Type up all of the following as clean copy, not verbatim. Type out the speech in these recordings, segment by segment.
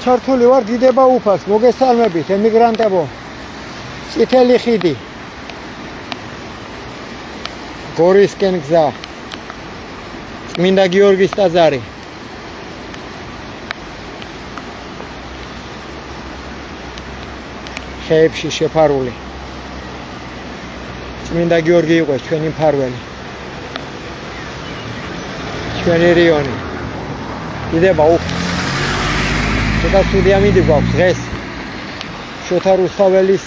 ჩართული ვარ დიდება უფალს, მოგესალმებით ემიგრანტებო. წითელი ხიდი. გორისკენ გზა. წმინდა გიორგის ტაძარი. ხეებში შეფარული. წმინდა გიორგი იყო ჩვენი მფარველი. ჩვენი რიონი. დიდება უფალს. ცოტა ცუდი ამინდი გვაქვს დღეს. შოთა რუსთაველის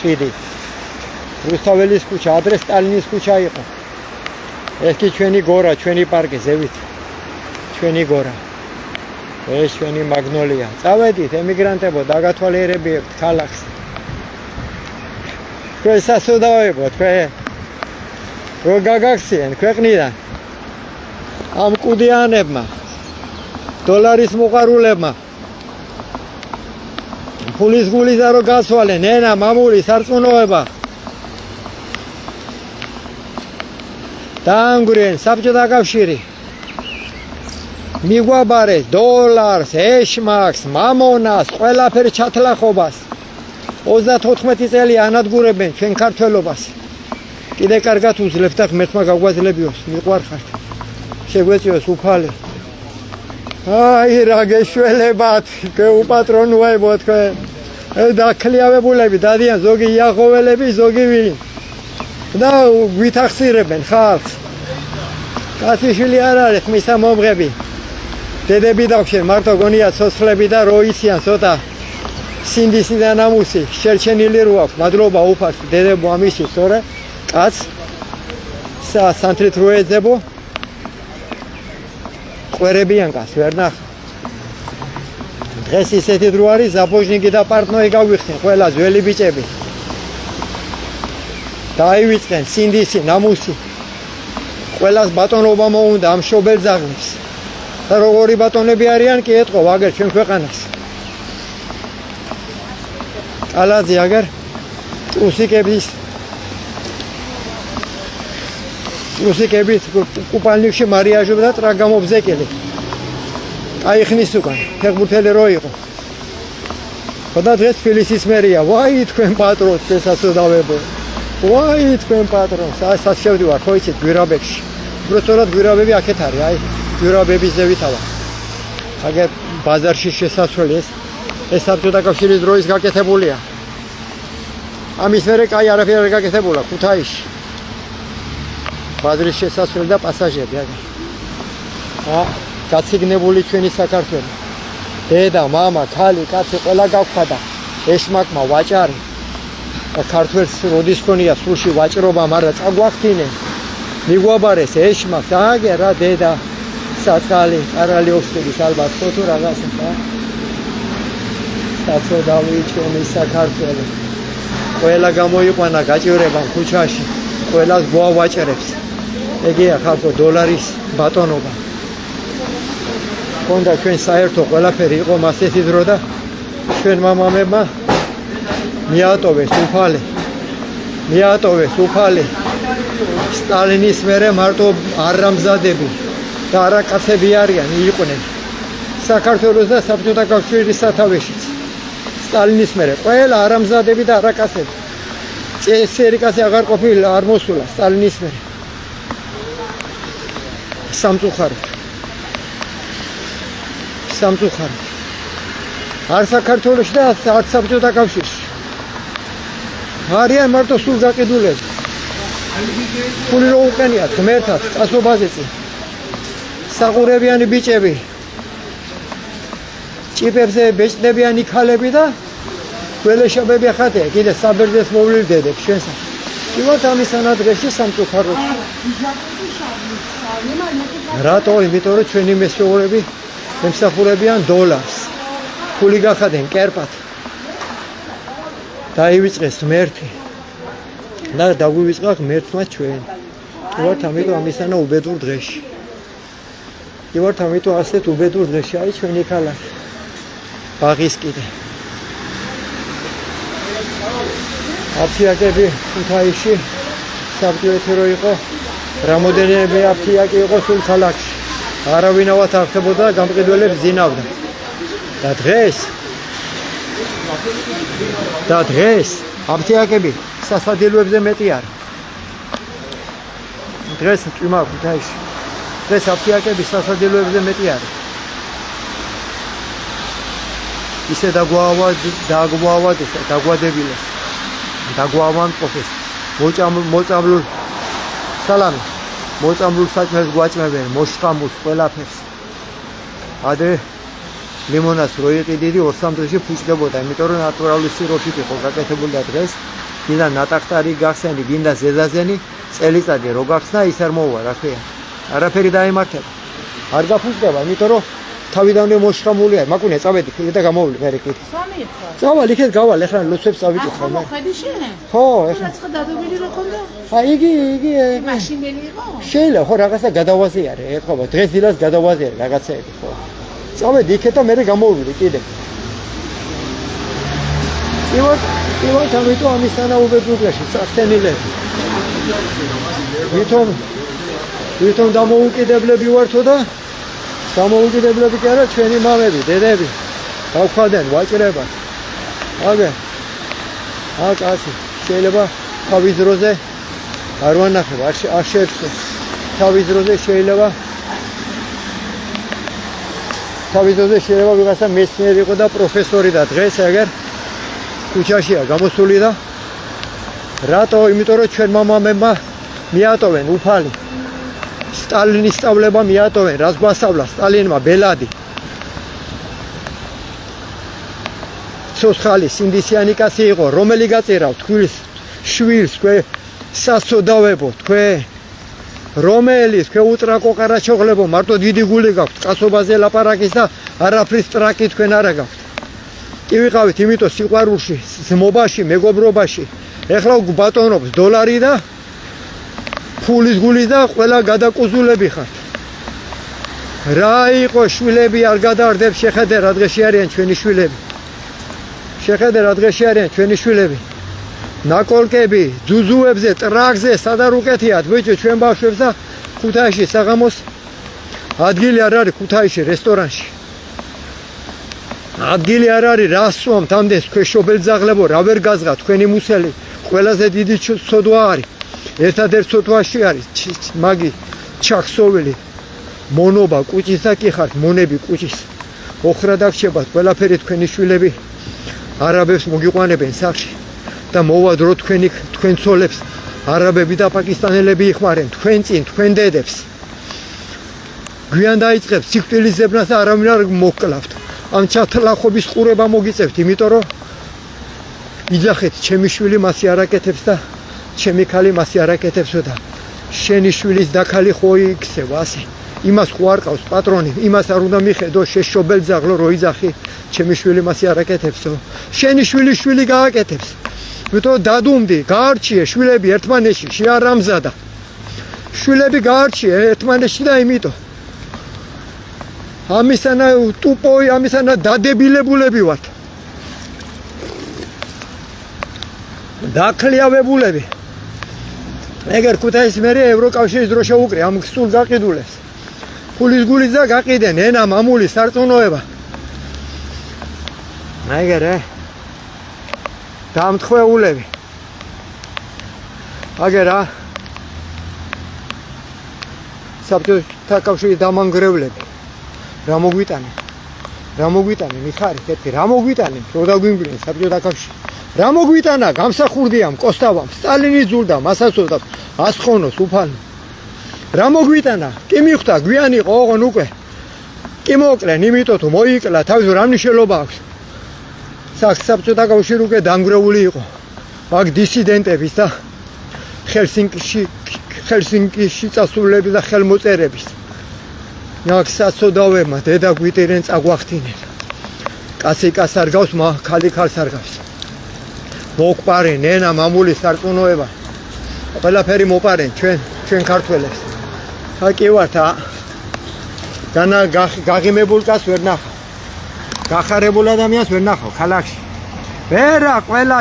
ხიდი. რუსთაველის ქუჩა, ადრე სტალინის ქუჩა იყო. ეს კი ჩვენი გორა, ჩვენი პარკი ზევით. ჩვენი გორა. ეს ჩვენი მაგნოლია. წავედით ემიგრანტებო, დაგათვალიერებიებთ ქალაქს. თქვენ სასოდავებო, თქვენ რო გაგაქციან ქვეყნიდან. ამ კუდიანებმა, დოლარის მოყარულებმა, ფულის გულისა რო გასვალენ, ენა, მამული, სარწმუნოება. დაანგრიენ საბჭოთა კავშირი. მიგვაბარეს დოლარს, ეშმაკს, მამონას, ყველაფერს ჩათლახობას. 34 წელი ანადგურებენ ჩვენ ქართველობას. კიდე კარგად უძლებთ და ღმერთმა გაგვაძლებიოს, მიყვარხართ. შეგვეწიოს უფალი. აი რა გეშველებათ, გეუპატრონუებო თქვენ. დაქლიავებულები, დადიან ზოგი იახოველები, ზოგი ვინ. და ვითახსირებენ ხალხს. კაციშვილი არ არის ხმისა მომღები. დედები დავშენ მარტო გონია ცოცხლები და რო იციან ცოტა სინდისი და ნამუსი შერჩენილი რო აქვს. მადლობა უფალს დედებო ამისთვის, თორე კაც სანთრით რო ეძებო ყვერებიან კაც ვერ ნახა. დღეს ისეთი დრო არის, ზაპოჟნიკი და პარტნიორი გავიხსენ, ყველა ძველი ბიჭები. დაივიწყენ სინდისი, ნამუსი. ყველას ბატონობა მოუნდა ამ შობელ ძაღლებს. და როგორი ბატონები არიან კი ეტყობ აგერ ჩვენ ქვეყანას. ალაძე აგერ უსიკებით კუპალნიკში მარიაჟობდა ტრაკ გამობზეკილი. აიხნის უკან, ფეხბურთელი რო იყო. ხოდა დღეს თბილისის მერია, ვაი თქვენ პატრონს შესაძლოდებო. ვაი თქვენ პატრონს, ასაც შევდივარ, ხო იცით გვირაბებში. უბრალოდ გვირაბები აქეთ არის, აი გვირაბების ზევითავა. აგერ ბაზარში შესასვლელი ეს საბჭოთა კავშირის დროის გაკეთებულია. ამის მერე კაი არაფერი არ გაკეთებულა ქუთაისში. ბაზრის შესასვლელი და პასაჟები აგერ. გაციგნებული ჩვენი საქართველო. დედა, მამა, ქალი, კაცი ყველა გავხადა. ეშმაკმა ვაჭარი. და ქართველს როდის ქონია სულში ვაჭრობა, მაგრამ წაგვახდინენ. მიგვაბარეს ეშმაკს, აგერ რა დედა, საწყალი, კარალიოვსკის ალბათ ხო თუ რაღაცა. საწოდავი ჩვენი საქართველო. ყველა გამოიყვანა გაჭირება ქუჩაში. ყველას გვა ვაჭრებს. ეგეა ხალხო დოლარის ბატონობა. ხონდა ჩვენ საერთო ყველაფერი იყო მასეთი დრო და ჩვენ მამამებმა მიატოვეს უფალი. სტალინის მერე მარტო არამზადები და არაკაცები არიან იყვნენ. საქართველოს და საბჭოთა კავშირის სათავეშიც. სტალინის მერე ყველა არამზადები და არაკაცები. წესერი კაცი აღარ ყოფილა, არ მოსულა სტალინის მერე. სამწუხაროდ. არ საქართველოში და არ საბჭოთა კავშირში. არიან მარტო სულ გაყიდულები. ფული რო უყენიათ ღმერთად, წასობაზე წინ. საყურებიანი ბიჭები. ჭიპებზე ბეჭდებიანი ქალები და გველეშობები ხათე, კიდე საბერძნეთს მოვლიდედებს ჩვენსა. ვიღოთ ამის ანადრესში სამწუხაროდ. რატო? იმიტომ რომ ჩვენი მესვეურები ემსახურებიან დოლარს. ფული გახადენ კერპად. დაივიწყეს ღმერთი. და დაგვივიწყა ღმერთმა ჩვენ. ვიღოთ ამიტომ ამისანა უბედურ დღეში. ვიღოთ ამიტომ ასეთ უბედურ დღეში არის ჩვენი ქალაქი. ბაღის კიდე. აფთიაკები ქუთაისში საბჭოეთი რო იყო, რამოდენიმე აფთიაკი იყო სულ ქალაქში. არავინავად არ ხდებოდა, გამყიდველებს ზინავდა. და დღეს აფთიაკები სასადილოებზე მეტი არა. დღეს წვიმა ქუთაისში. დღეს აფთიაკები სასადილოებზე მეტი არა. ისე დაგვადებილეს. დაგვავან პროფეს. მოწამლულ სალამი. მოწამლულ საჭმელს გვაჭმებენ, მოშხამულს ყველაფერს. ადრე ლიმონას რო იყიდიდი 2-3 დღეში ფუჭდებოდა, იმიტომ რომ ნატურალური სიროფით იყო გაკეთებული და დღეს გინდა ნატახტარი გახსენი, გინდა ზედაზენი, წელიწადი რო გახსნა, ის არ მოუვა, რა ქვია. არაფერი დაიმართება. არ გაფუჭდება, იმიტომ რომ თავიდანვე მოშხამული არის. მაგუნე წავედი და გამოვული მე რეკით. წავალ იქეთ გავალ, ეხლა ლოცვებს წავიკითხო მე. ხო, ეხლა რაცა დადებული რო ქონდა? იგი მაშინელი იყო? შეიძლება ხო რაღაცა გადავაზიარე, ეხლა დღეს დილას გადავაზიარე რაღაცეები, ხო. წავედი იქეთ და მე გამოვული კიდე. ივარ ამიტომ ამის თანაუბედურიაში სახთენილები. ვითომ დამოუკიდებლები ვართო და დამოუკიდებლები კი არა, ჩვენი მამები, დედები გავხადენ ვაჭრებად. კაცი შეიძლება თავის დროზე არ ვანახებ, არ შეეცვლო. თავის დროზე შეიძლება ვიღაცა მეცნიერი იყო და პროფესორი და დღეს ეგერ ქუჩაშია გამოსული და რატო? იმიტომ რომ ჩვენ მამამებმა მიატოვენ უფალი. სტალინის სწავლება მიატოვენ, რაც გვასწავლა სტალინმა ბელადი. ცოცხალი სინდისიანი კაცი იყო, რომელი გაწირავ თქვის შვილს, თქვენ სასწოდავებო, თქვენ რომელიც თქვენ უტრაკო ყარაჩოღლებო, მარტო დიდი გული გაქვთ, კაცობაზე ლაპარაკის და არაფრის ტრაკი თქვენ არა გაქვთ. კი ვიყავით, იმიტომ სიყვარულში, ზმობაში, მეგობრობაში. ეხლა ბატონობს დოლარი და ფულის გული და ყველა გადაკუზულები ხართ. რა იყო შვილები არ გადაარდებს, შეხედე რა დღეში არიან ჩვენი შვილები. შეხედე რა დღეში არიან ჩვენი შვილები. ნაკოლკები, ძუძუებზე, ტრაქზე, სადა უკეთიათ, ბიჭო, ჩვენ ბავშვებს და ქუთაისში საღამოს ადგილი არ არის ქუთაისში რესტორანში. ადგილი არ არის, რა სვამთ ამდენს, თქვენ შობელძაღლებო, რა ვერ გაზღათ, თქვენი მუსელი, ყველაზე დიდი ცოდვა არის. ერთადერთ ცოდვაში არის მაგი ჩაქსოველი მონობა კუჭის და კი ხართ მონები კუჭის. ოხრა დაგჭებათ ყველაფერი თქვენი შვილები არაბებს მოგიყვანებენ სახში და მოვადრო თქვენ ცოლებს არაბები და პაკისტანელები იხმარენ თქვენ წინ თქვენ დედებს. გვიან დაიწყებს სიკვდილის ზებნას და არავინ არ მოგკლავთ. ამ ჩათლახობის ყურება მოგიწევთ, იმიტომ რომ იძახეთ ჩემი შვილი მასი არ აკეთებს და ჩემი ქალი მასი არ აკეთებსო და შენი შვილის დაქალი ხო იქცევ ასე. იმას ხო არ ყავს პატრონი, იმას არ უნდა მიხედო შეშობელძაღლო რო იძახი ჩემი შვილი მასი არ აკეთებსო. შენი შვილი გააკეთებს. იმიტომ დადუმდი, გაარჩიე შვილები ერთმანეთში, არ ამზადა. შვილები გაარჩიე ერთმანეთში და იმიტომ ამისანა ტუპოი, ამისანა დადებილებულები ვართ. დაქლიავებულები. ეგერ ქუთაისის მერე ევროკავშირის დრო შეუკრე ამ სულ გაყიდულებს. ფულის გულის და გაყიდენ ენა მამული სარწმუნოება. ეგერ დამთხეულები. აგერა საბჭოთა კავშირის დამანგრევლები. რა მოგვიტანენ მიხარი კეთილი, რა მოგვიტანენ, რო დაგვიმგვრნენ საბჭოთა კავშირი. რა მოგვიტანა გამსახურდიამ, კოსტავამ, სტალინის ზურდამ, ასაცოდამ, ასხონოს უფალო. რა მოგვიტანა? კი მიხვდა, გვიანი იყო ოღონ უკვე. კი მოკლენ, იმიტომ თუ მოიკლა, თავის რა მნიშვნელობა აქვს? საბჭოთა კავშირი უკვე დანგრეული იყო. აქ დისიდენტების და ხელსინკიში წასულების და ხელმოწერების. აქ საცოდავებმა დედა გვიტირენ წაგვახთინენ. კაცი კაცს არ გავს, ქალი ქალს არ გავს. მოგპარენ ენა მამული სარწმუნოება. ყველაფერი მოპარენ ჩვენ ქართველებს. კი ვართ გაღიმებულ კაცს ვერ ნახავ. გახარებულ ადამიანს ვერ ნახავ ქალაქში. ვერა ყველა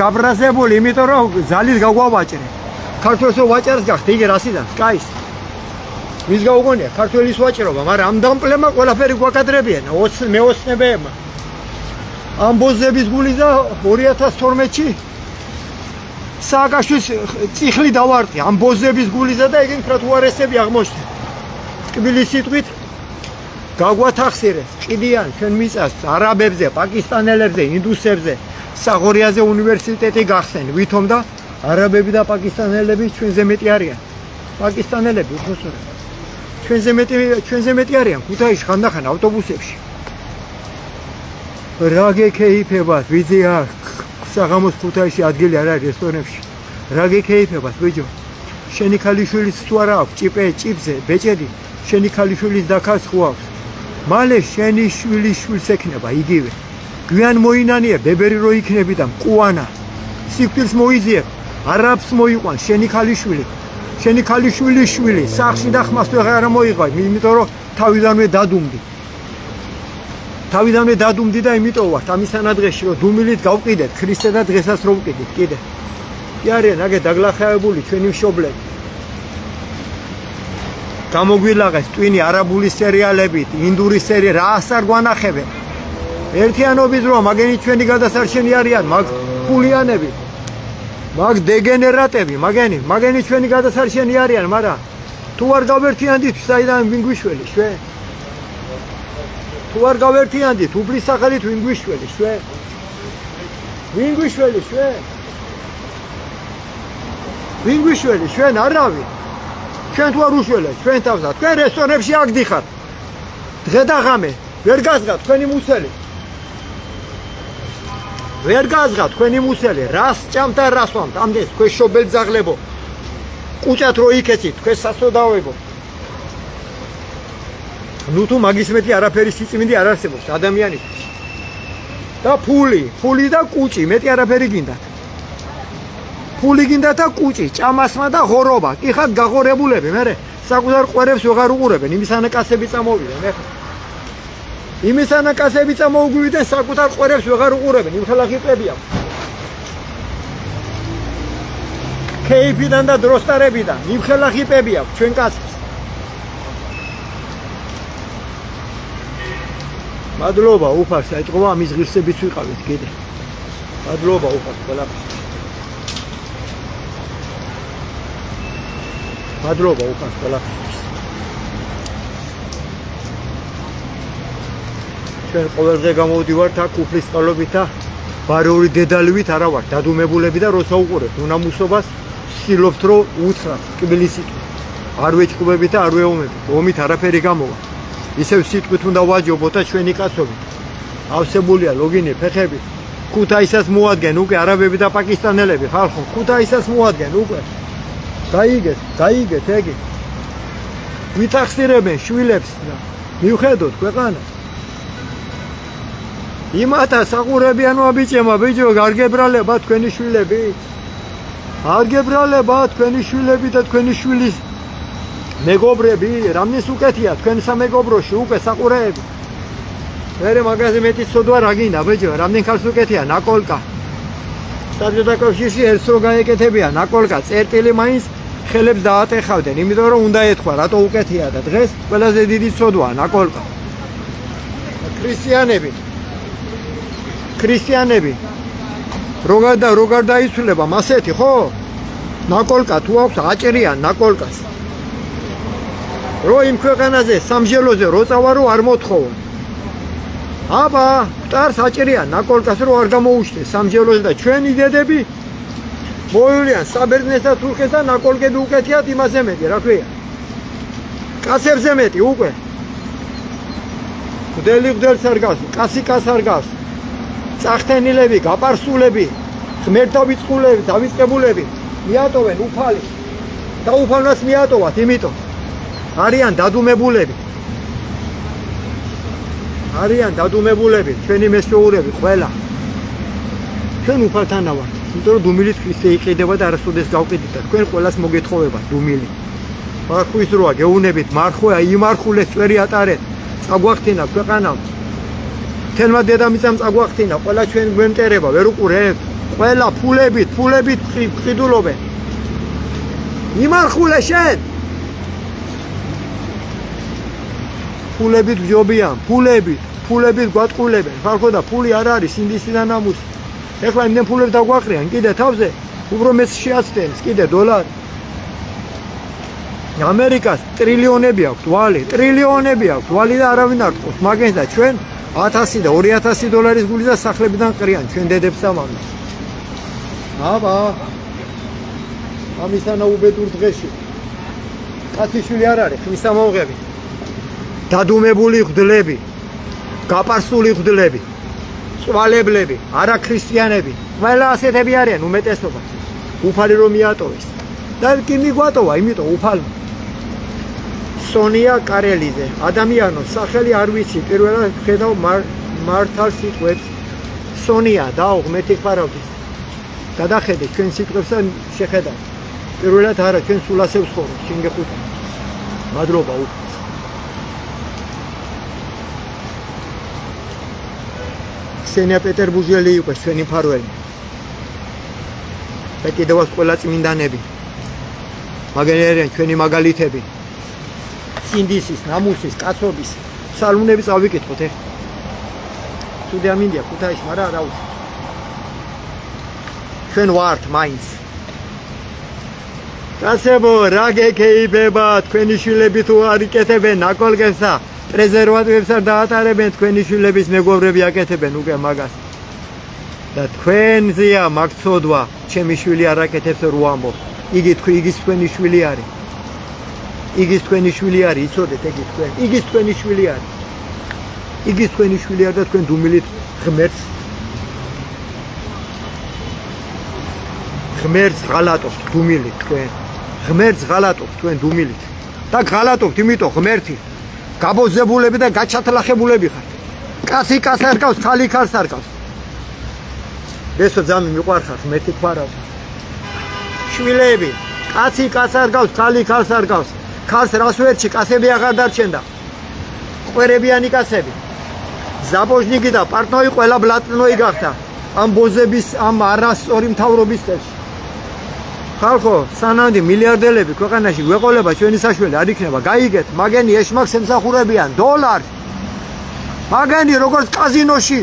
გაბრაზებული, იმიტომ რომ ძალით გაგვავაჭრე. ქართველს ვაჭრს გახთ, იგი რასიდან? კაის. ვის გაუგონია ქართველის ვაჭრობა, მაგრამ ამ დამპლემა ყველაფერი გვაკადრებიან, მეოცნებეებმა. ამბოზების გულიზა 2012-ში სააკაშვილის წიხლი დავარტყი ამბოზების გულიზა და ეგენ ტროტუარესები აღმოჩნდა. ტკბილის სიტყვით გაგვათახსირეს ყიდიან ჩვენ მიწას არაბებზე, პაკისტანელებზე, ინდუსებზე, საღორიაზე უნივერსიტეტი გახსენ. ვითომ და არაბები და პაკისტანელები ჩვენზე მეტი არიან. პაკისტანელები უბრალოდ ჩვენზე მეტი არიან ქუთაისში ხანდახან ავტობუსებში. რა გეკეიფებათ ვიძი არ საღამოს ქუთაისში ადგილი არ არის რესტორნებში. რა გეკეიფებათ ბიჭო? შენი ქალიშვილის თუ არა აქვს ჭიპზე ბეჭედი, შენი ქალიშვილის დაქაც ხო აქვს. მალე შენი შვილის შვილს ექნება იგივე. გვიან მოინანიე ბებერი რო იქნები და მყუანა. სიკვდილს მოიზიებ, არაბს მოიყვან შენი ქალიშვილი. შენი ქალიშვილის შვილი სახში და ხმას ვეღარ მოიღავ, იმიტომ რომ თავიდანვე დადუმდი და იმიტომ ვარ ამისანა დღეში რომ დუმილით გავყიდეთ ქრისტე და დღესაც რომ ვყიდით კიდე. კი არიან აგე დაგლახავებული ჩვენი მშობლები. გამოგვილაღეს ტვინი არაბული სერიალებით, ინდური სერიალი, რა ასარ გვანახებენ. ერთიანობის დრო მაგენი ჩვენი გადასარჩენი არიან, მაგ ფულიანები. მაგ დეგენერატები, მაგენი ჩვენი გადასარჩენი არიან, მაგრამ თუ არ გავერთიანდით საიდან ვინ გვიშველი, ჩვენ? თუ არ გავერთიანდით უფლის სახელით ვინ გვიშველი, ჩვენ? ვინ გვიშველი, ჩვენ? ვინ გვიშველი, ჩვენ არავინ. ჩვენ თუ არ უშველეთ, ჩვენ თავსა, თქვენ რესტორნებში აგდიხართ. დღე და ღამე ვერ გაზღათ თქვენი მუსელი. ვერ გაზღათ თქვენი მუსელი, რას ჭამთ და რას ვამთ, ამდენ თქვენ შობელ ძაღლებო. კუჭათ რო იქეცით, თქვენ სასოდავებო. ნუ თუ მაგის მეტი არაფერი სიწმინდი არ არსებობს ადამიანისთვის. და ფული და კუჭი, მეტი არაფერი გინდათ. ფული გინდათ და კუჭი, ჭამასმა და ღორობა. კი ხართ გაღორებულები, მერე საკუთარ ყვერებს ვეღარ უყურებენ, იმისანა კაცები წამოვიდნენ, ეხლა. იმისანა კაცები წამოუგვივიდნენ, საკუთარ ყვერებს ვეღარ უყურებენ, იმ ხელა ხიპებია. ქეიფიდან და დროსტარებიდან, იმ ხელა ხიპებია ჩვენ კაცებს. მადლობა უფალს, აიტყობა ამის ღირსებიც ვიყავით კიდე. მადლობა უფალს ყველაფერს. მადლობა უფალს ყველაფერს. ჩვენ ყოველდღე გამოვდივართ აქ უფლის წყალობით და ბარეული დედალივით არა ვართ დადუმებულები და როცა უყურებთ უნამუსობას ვცდილობთ რომ უთხრათ ტკბილის სიტყვით. არ ვეჭყობებით და არ ვეომებით. ომით არაფერი გამოვა. ისევ სიტყვით უნდა ვაჯობოთ და ჩვენი კაცობით. ავსებულია ლოგინი ფეხები. ქუთაისას მოადგენ უკვე არაბები და პაკისტანელები ხალხო. ქუთაისას მოადგენ უკვე. გაიგეთ ეგი. ვითახსირებენ შვილებს და მივხედოთ ქვეყანას. იმათა საყურებიანო აბიჭემა ბიჭო, არ გებრალება თქვენი შვილები? არ გებრალება თქვენი შვილები და თქვენი შვილის მეგობრები, რამდენს უკეთია თქვენ სამეგობროში უკვე საყურეები. მერე მაგაზე მეტი ცოდვა რა გინდა ბიჭო, რამდენ ხალხს უკეთია ნაკოლკა. საბჭოთა კავშირში ერთს რო გაეკეთებია ნაკოლკა, წერტილი მაინც ხელებს დაატეხავდნენ, იმიტომ რომ უნდა ეთქვა რატო უკეთია და დღეს ყველაზე დიდი ცოდვაა ნაკოლკა. ქრისტიანები როგარ დაიცვლება მასეთი ხო? ნაკოლკა თუ აქვს აჭრიან ნაკოლკას. რო იმ ქვეყანაზე სამჟელოზე რო წავარო არ მოთხოვონ. აბა, მტარს აჭრიან ნაკოლკას რო არ გამოუჩნდეს სამჟელოზე და ჩვენი დედები მოივლიან საბერძნეს და თურქეს და ნაკოლკები უკეთიათ იმაზე მეტი, რა ქვია? კაცებზე მეტი უკვე. გდელი გდელს არ გავს, კაცი კაცს არ გავს. წახთენილები, გაპარსულები, ღმერთავიწყულები, დავიწყებულები მიატოვენ უფალი და უფალნას მიატოვათ, იმიტომ არიან დადუმებულები, ჩვენი მესწოურები ყველა. ჩვენ უფალთან ვართ, იმიტომ რომ დუმილით ქრისტე იყიდება და არასოდეს გავყიდით და თქვენ ყველას მოგეთხოვებათ დუმილი. მარხვის როა გეუნებით, მარხვეა იმარხულეს წვერი ატარეთ, წაგვახთინა ქვეყანამ. თელმა დედამიწამ წაგვახთინა, ყველა ჩვენ გვემტერება, ვერ უყურებთ. ყველა ფულებით ყიდულობენ. იმარხულე შენ. ფულებით ვჯობიან, ფულებით. ფულებით გვატყულებენ ხალხო და ფული არ არის ინდისიდან ამუცი ეხლა იმდენ ფულებს დაგვაყრიან კიდე თავზე უფრო მეც შეაცდენს კიდე დოლარი ამერიკას ტრილიონები აქვს ტრილიონები აქვს ვალი და არავინ არ თხოვს მაგენს და ჩვენ 1000 და 2000 დოლარის გული და სახლებიდან ყრიან ჩვენ დედებს და მამებს აბა ამისანა უბედურ დღეში კაციშვილი არ არის ხმის ამოღები დადუმებული ღვდლები გაპარსული ღვდლები წვალებლები არა ქრისტიანები ყველა ასეთები არიან უმეტესობა უფალი რომ მიატოვეს და კი მიგვატოვა იმიტომ უფალმა სონია კარელიძე ადამიანო სახელი არ ვიცი პირველად ხედავ მართალ სიტყვებს სონია დაუღმეთი ხარავდის გადახედე ჩვენ სიტყვებს და შეხედავ პირველად არა ჩვენ სულ ასე ვცხოვრობ შინგეხუთა მადლობა უფალს ქსენია პეტერბურგელი იყო ჩვენი მფარველი და კიდევაც ყველა წმინდანები მაგარი არიან ჩვენი მაგალითები სინდისის, ნამუსის, კაცობის სალუნები წავიკითხოთ ეხლა თუდე ამინდია ქუთაისში მაგრამ არა უშ ჩვენ ვართ მაინც კაცებო რა გეკეიბება თქვენი შვილები თუ არ იკეთებენ ნაკოლგებსა პრეზერვატივებს არ დაატარებენ თქვენი შვილების მეგობრები აკეთებენ უკვე მაგას და თქვენზეა მაგცოდვა ჩემი შვილი არ აკეთებს რო ამბობ იგის თქვენი შვილი არის იგის თქვენი შვილი არის იცოდეთ ეგ თქვენ იგის თქვენი შვილი არის იგის თქვენი შვილი არის და თქვენ დუმილით ღმერთს ღალატობთ დუმილით თქვენ ღმერთს ღალატობთ თქვენ დუმილით და ღალატობთ იმიტომ ღმერთი გაბოზებულები და გაჩათლახებულები ხართ კაცი კაცს არ გავს ხალი ხალს არ გავს ესო ძამი მიყვარხარ ღმერთი გვარავდა შვილები კაცი კაცს არ გავს ხალი ხალს არ გავს ქალს რას ვერჩი კაცები აღარ დარჩენდა ყვერებიანი კაცები ზაბოჟნიკი და პარტნიორი ყველა ბლატნოი გახდა ამ ბოზების ამ არასწორი მთავრობის წელში ხალხო სანამდე მილიარდელები ქვეყანაში გვეყოლება ჩვენი საშველი არ იქნება გაიგეთ მაგენი ეშმაკს ემსახურებიან დოლარს მაგენი როგორც კაზინოში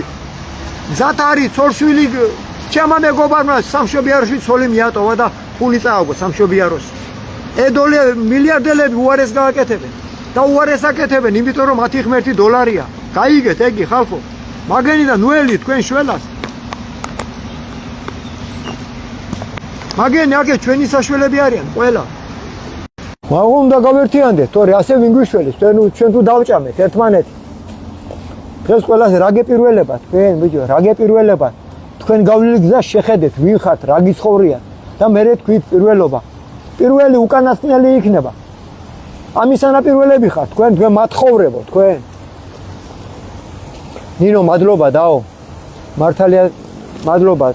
მზად არის ცოლშვილი ჩემმა მეგობარმა სამშობიაროში ცოლი მიატოვა და ფული წააგო სამშობიაროში ედოლე მილიარდელები უარეს გააკეთებენ და უარეს აკეთებენ იმიტომ რომ მათი ღმერთი დოლარია გაიგეთ ეგი ხალხო მაგენი და ნუელი თქვენ შველას მაგენი აქე ჩვენი საშველები არიან ყველა მაგ უნდა გავერთიანდეთ თორე ასე ვინ გვიშველეს ჩვენ თუ დავჭამეთ ერთმანეთი დღეს ყველას რა გეპირველება თქვენ ბიჭო რა გეპირველება თქვენ გავლილი გზას შეხედეთ ვინ ხართ რა გიცხოვრიან და მერე თქვით პირველობა პირველი უკანასკნელი იქნება ამისანა პირველები ხართ თქვენ მათხოვრებო თქვენ ნინო მადლობა დაო მართალია მადლობა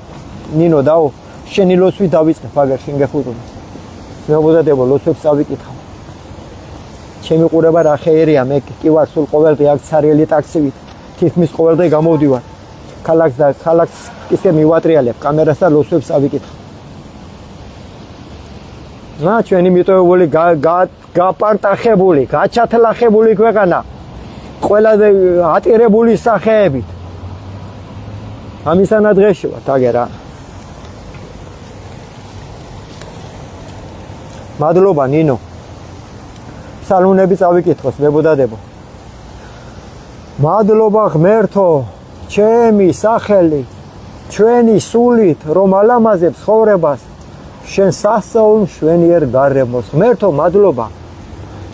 ნინო დაო შენი ლოცვით დავიწყე ფაგერ შინგეხუთუნ მეუბნებოდებო ლოცვებს წავიკითხავ ჩემი ყურება რა ხეერია მე კი ვარ სულ ყოველდღე აქ ცარიელი ტაქსივით თითქმის ყოველდღე გამოვდივარ ქალაქს და ქალაქს ისე მივატრიალებ კამერას და ლოცვებს წავიკითხავ რა ჩვენი მიტოვებული გაპარტახებული გაჩათლახებული ქვეყანა ყველაზე ატირებული სახეებით ამისანა დღეში ვართ აგერა მადლობა ნინო სალუნები წავიკითხოს მებოდადებო მადლობა ღმერთო ჩემი სახელი ჩვენი სულით რომ ალამაზებს ხოვრებას შენ სასწაულ მშვენიერ გარემოს ღმერთო მადლობა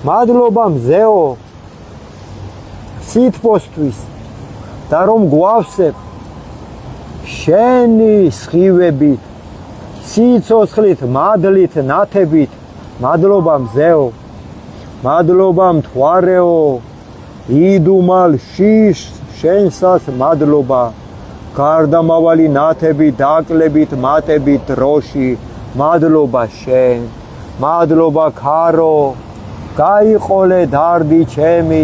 მადლობა მზეო სითბოსთვის და რომ გვავსებ შენი სხივებით სიცოცხლით მადლით ნათებით მადლობა მზეო მადლობა მთვარეო იდუმალ შიშ შენსას მადლობა გარდამავალი ნათებით დაკლებით მატებით დროში მადლობა შენ მადლობა ქარო გაიყოლე დარდი ჩემი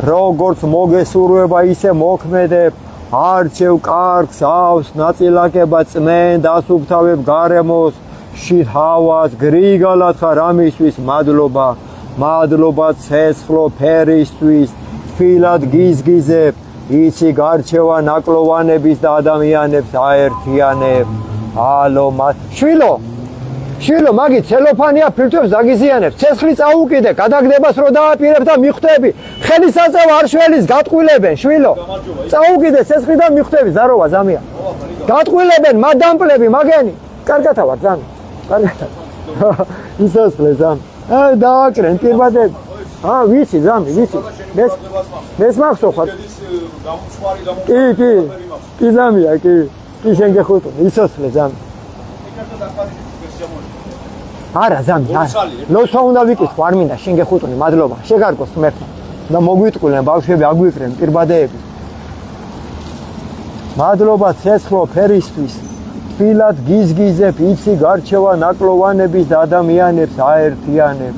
როგორც მოგესურვება ისე მოქმედებ არჩევ კარგსავს ნაწილაკება წმენ დასუფთავებ გარემოს შით ჰავას გრიგალად ხარ ამისთვის მადლობა მადლობა ცეცხლო ფერისთვის თბილად გიზგიზებ იცი გარჩევა ნაკლოვანების და ადამიანებს აერთიანებ. ალო შვილო მაგი ცელოფანია ფილტვებს დაგიზიანებ. ცეცხლი წაუკიდე, გადაგდებას რო დააპირებ და მიხვდები. ხელის აწევა არ შველის გატყვილებენ შვილო. წაუკიდე ცეცხლი და მიხვდები ზაროვა ზამია. გატყვილებენ მადამპლები მაგენი. კარგათა ვარ ზამი. კარგათა. ისოსლე ზამი. დააკრენ პირბადები. ვიცი ზამი, ვიცი. მეს მახსოვ ხარ. კი ზამია, კი შენ გეხუტუნ, ისოსლე ზამი. არა ზამი, ლოსვა უნდა ვიკითხო, არ მინდა შენ გეხუტუნი, მადლობა, შეგარგოს მერტმა და მოგვიტყვილენ ბავშვები, აგვიკრენ პირბადეები. მადლობა ცეცხლო ფერისთვის, თბილად გიზგიზებ, იცი გარჩევა ნაკლოვანების და ადამიანებს აერთიანებ.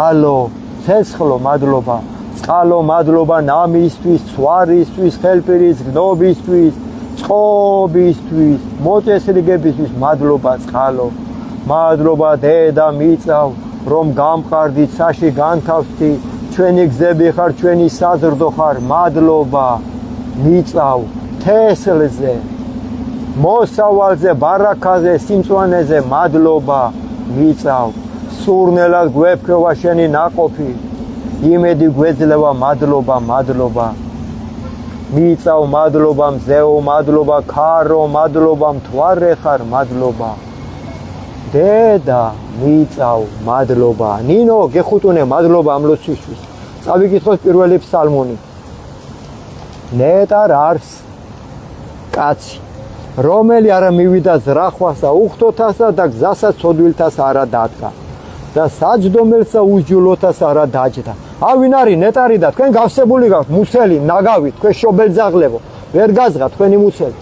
ალო, ცეცხლო მადლობა, წყალო მადლობა ნამისთვის, ცვარისთვის, ხელფირის გნობისთვის, წყობისთვის, მოწესრიგებისთვის მადლობა წყალო. მადლობა დედა მიწავ, რომ გამყარდით საში განთავსდი, ჩვენი გზები ხარ, ჩვენი საზრდო ხარ, მადლობა მიწავ, თესლზე, მოსავალზე, ბარაქაზე, სიმწვანეზე, მადლობა მიწავ, სურნელად გვეფქვა შენი ნაყოფი, იმედი გვეძლევა, მადლობა, მიწავ, მადლობა, მზეო, მადლობა, ქარო, მადლობა, მთვარე ხარ, მადლობა. დედა მიწავ, მადლობა. ნინო, გეხუტუნე, მადლობა ამ ლოცვისთვის. წავიკითხოთ პირველი ფსალმუნი. ნეტარ არს კაცი, რომელი არა მივიდა ზრახვასა უხთოთასა და გზასაც ცოდვილთას არა დადგა და საჯდომელსა უსჯულოთას არა დაჯდა. ავინ არის ნეტარი და თქვენ გავსებული გაქვთ მუცელი, ნაგავი, თქვენ შობელძაღლებო, ვერ გაზღა თქვენი მუცელი.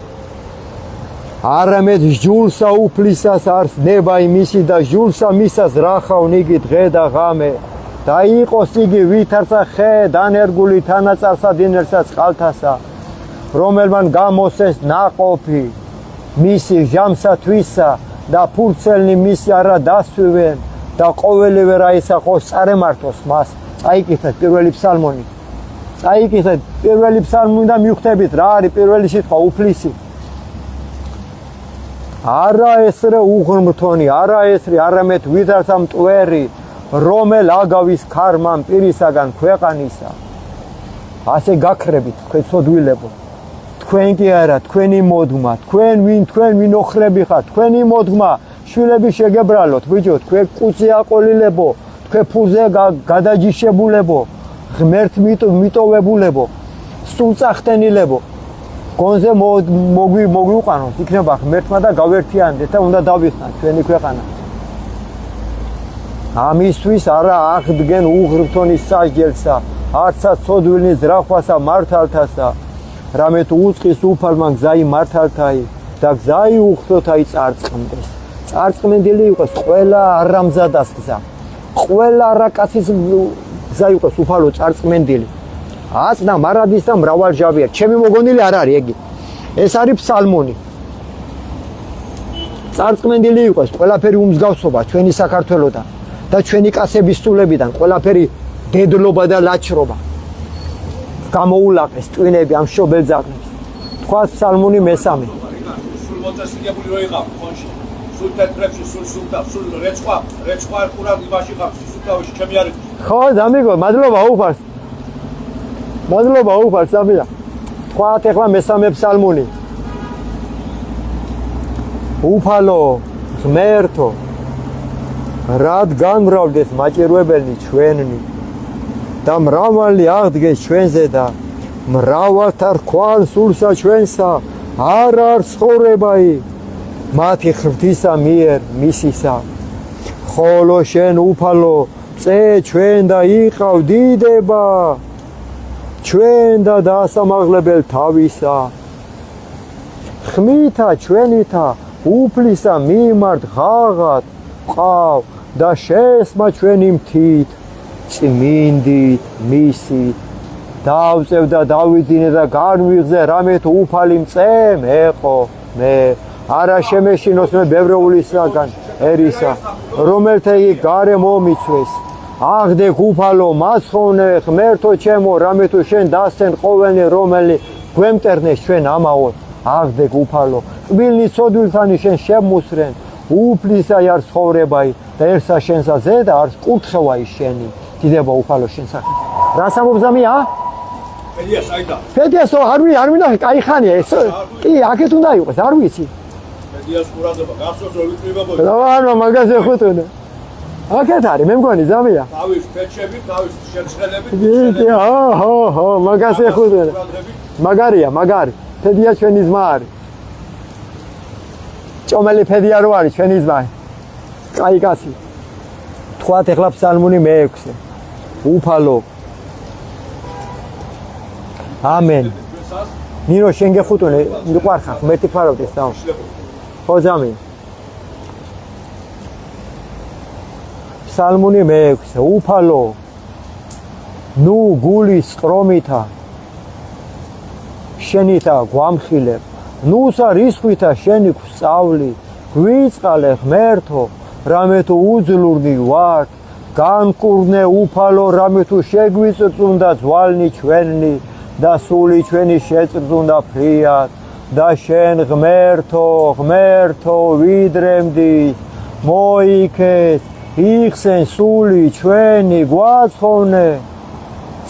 არამედ ჟულსა უფლისას არს ნება იმისი და ჟულსა მისას რახავნ იგი დღე და ღამე და იყოს იგი ვითარცა ხე დანერგული თანაწარსა დინერსა წყალთასა, რომელმან გამოსეს ნაყოფი მისი ჟამსა თვისა და ფურცელნი მისი არა დასვივენ და ყოველივე რა ისახოს წარემართოს მას. წაიკითხეთ პირველი ფსალმონი. წაიკითხეთ პირველი ფსალმონი და მიხვდებით რა არის პირველი სიტყვა უფლისი. არა ესრე უღრმთონი, არა ესრე არამედ ვითარცა მტვერი, რომელ აგავის ქარმან პირისაგან ქვეყანისა. ასე გაქრებით თქვენ ცოდვილებო. თქვენ კი არა, თქვენი მოდმა, თქვენ ვინ ოხრები ხართ, თქვენი მოდმა, შვილები შეგებრალოთ, ბიჭო, თქვენ კუცი აყოლილებო, თქვენ ფულზე გადაჯიშებულებო, ღმერთ მიტოვებულებო, სულწახტენილებო. გონზე მოგვიყვანოთ, იქნება ღმერთმა და გავერთიანდეთ და უნდა დავიხსნათ ჩვენი ქვეყანა. ამისთვის არა აღდგენ უღრმთონის სასჯელსა, არცაც ცოდვილის ზრახვასა მართალთასა, რამე თუ უწყის უფალმა გზაი მართალთაი და გზაი უხთოთაი წარწყმდეს. წარწყმენდილი იყოს ყველა არამზადას გზა, ყველა არაკაცის გზა იყოს უფალო წარწყმენდილი. აწნა მარადის და მრავალჟავია, ჩემი მოგონილი არ არის ეგი. ეს არის ფსალმონი. წარწყმენდილი იყოს ყველაფერი უმსგავსობა ჩვენი საქართველოდან და ჩვენი კაცების სულებიდან, ყველაფერი დედლობა და ლაჩრობა. გამოულაყეს ტვინები ამ შობელძაღლებს. თქვა ფსალმონი მესამე. სულ მოწესრიგებული რო იყავ ხონში, სულ თეთრებში, სულ სულთა, სულ რეცვა ყურად იმაში ხარ, სულთავში ჩემი არის. ხო, დამიგო, მადლობა უფარს. მადლობა უფარს, ამია. თქვათ ახლა მესამე ფსალმონი. უფალო, ღმერთო, რად განმრავლდეს მაჭირვებელნი ჩვენნი და მრავალი აღდგეს ჩვენზე და მრავალთა რქვალ სულსა ჩვენსა არ არის ცხოვრებაი მათი ხრთისა მიერ მისისა. ხოლო შენ უფალო წე ჩვენ და იყავ დიდება ჩვენ და დასამაღლებელ თავისა. ხმითა ჩვენითა უფლისა მიმართ ღაღად ყავ და შესმა ჩვენი მთით წმინდით მისით. დავწევ და დავიძინე და განვიღზე რამე თუ უფალი მწე მეყო მე არა შემეშინოს მე ბევრეულისაგან ერისა, რომელთა იგი გარე მომიცვეს, აღდე უფალო მაცხოვნე ღმერთო ჩემო რამე თუ შენ დასცენ ყოველნი რომელი გვემტერნეს ჩვენ ამაოდ აღდე უფალო ტბილნი სოდვილთანი შენ შემუსრენ უფლისა არ ცხოვრებაი და ერთსა შენსა ზედა არ კურთხევაი შენი დიდება უფალო შენ სახით რას ამბობს ამია პედია საითა ფედიასო არ მინახე კაი ხანია ეს კი აქეთ უნდა იყოს არ ვიცი პედიას ყურადღება გახსოვს რომ ვიკრიბებოდი რა მაგაზე ხუთუნე აქეთ არის მე მგონი ზამია თავის პეჩები თავის შეცხელებით ჰო მაგაზე ხუთუნე მაგარია მაგარი ფედია ჩვენი ძმა არის ჭომელი ფედია რო არის ჩვენი ძმა კაი კაცი თქვათ ეხლა ფსალმუნი მე-6 უფალო ამენ ნინო შენ გეხუტუნე მიყვარხარ მერტი ფარავდეს და ხო ზამი ფსალმუნი მე-6 უფალო ნუ გულის ყრომითა შენითა გვამხილებ ნუსა რისხვითა შენი გვსწავლი გვიწყალე ღმერთო რამე თუ უძლურნი ვარ განკურნე უფალო რამე თუ შეგვიწწუნდა ძვალნი ჩვენი და სული ჩვენი შეწრწუნდა ფრიად და შენ ღმერთო ღმერთო ვიდრემდის მოიქეს იხსენ სული ჩვენი გვაცხოვნე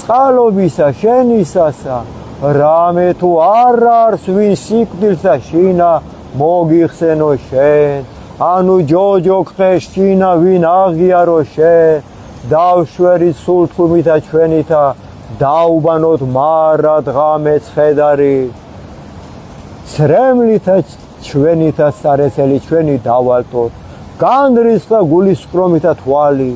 წყალობისა შენისასა რამე თუ არ არს ვინ სიკვდილსა შინა მოგიხსენო შენ ანუ ჯოჯო ხეშინა ვინ აღიარო შენ დავშვერით სულთქუმითა ჩვენითა დაუბანოთ მარად ღამეც ხედარი ცრემლითა ჩვენითა სარეცელი ჩვენი დავალტოთ განდრისხა გულის სკრომითა თვალი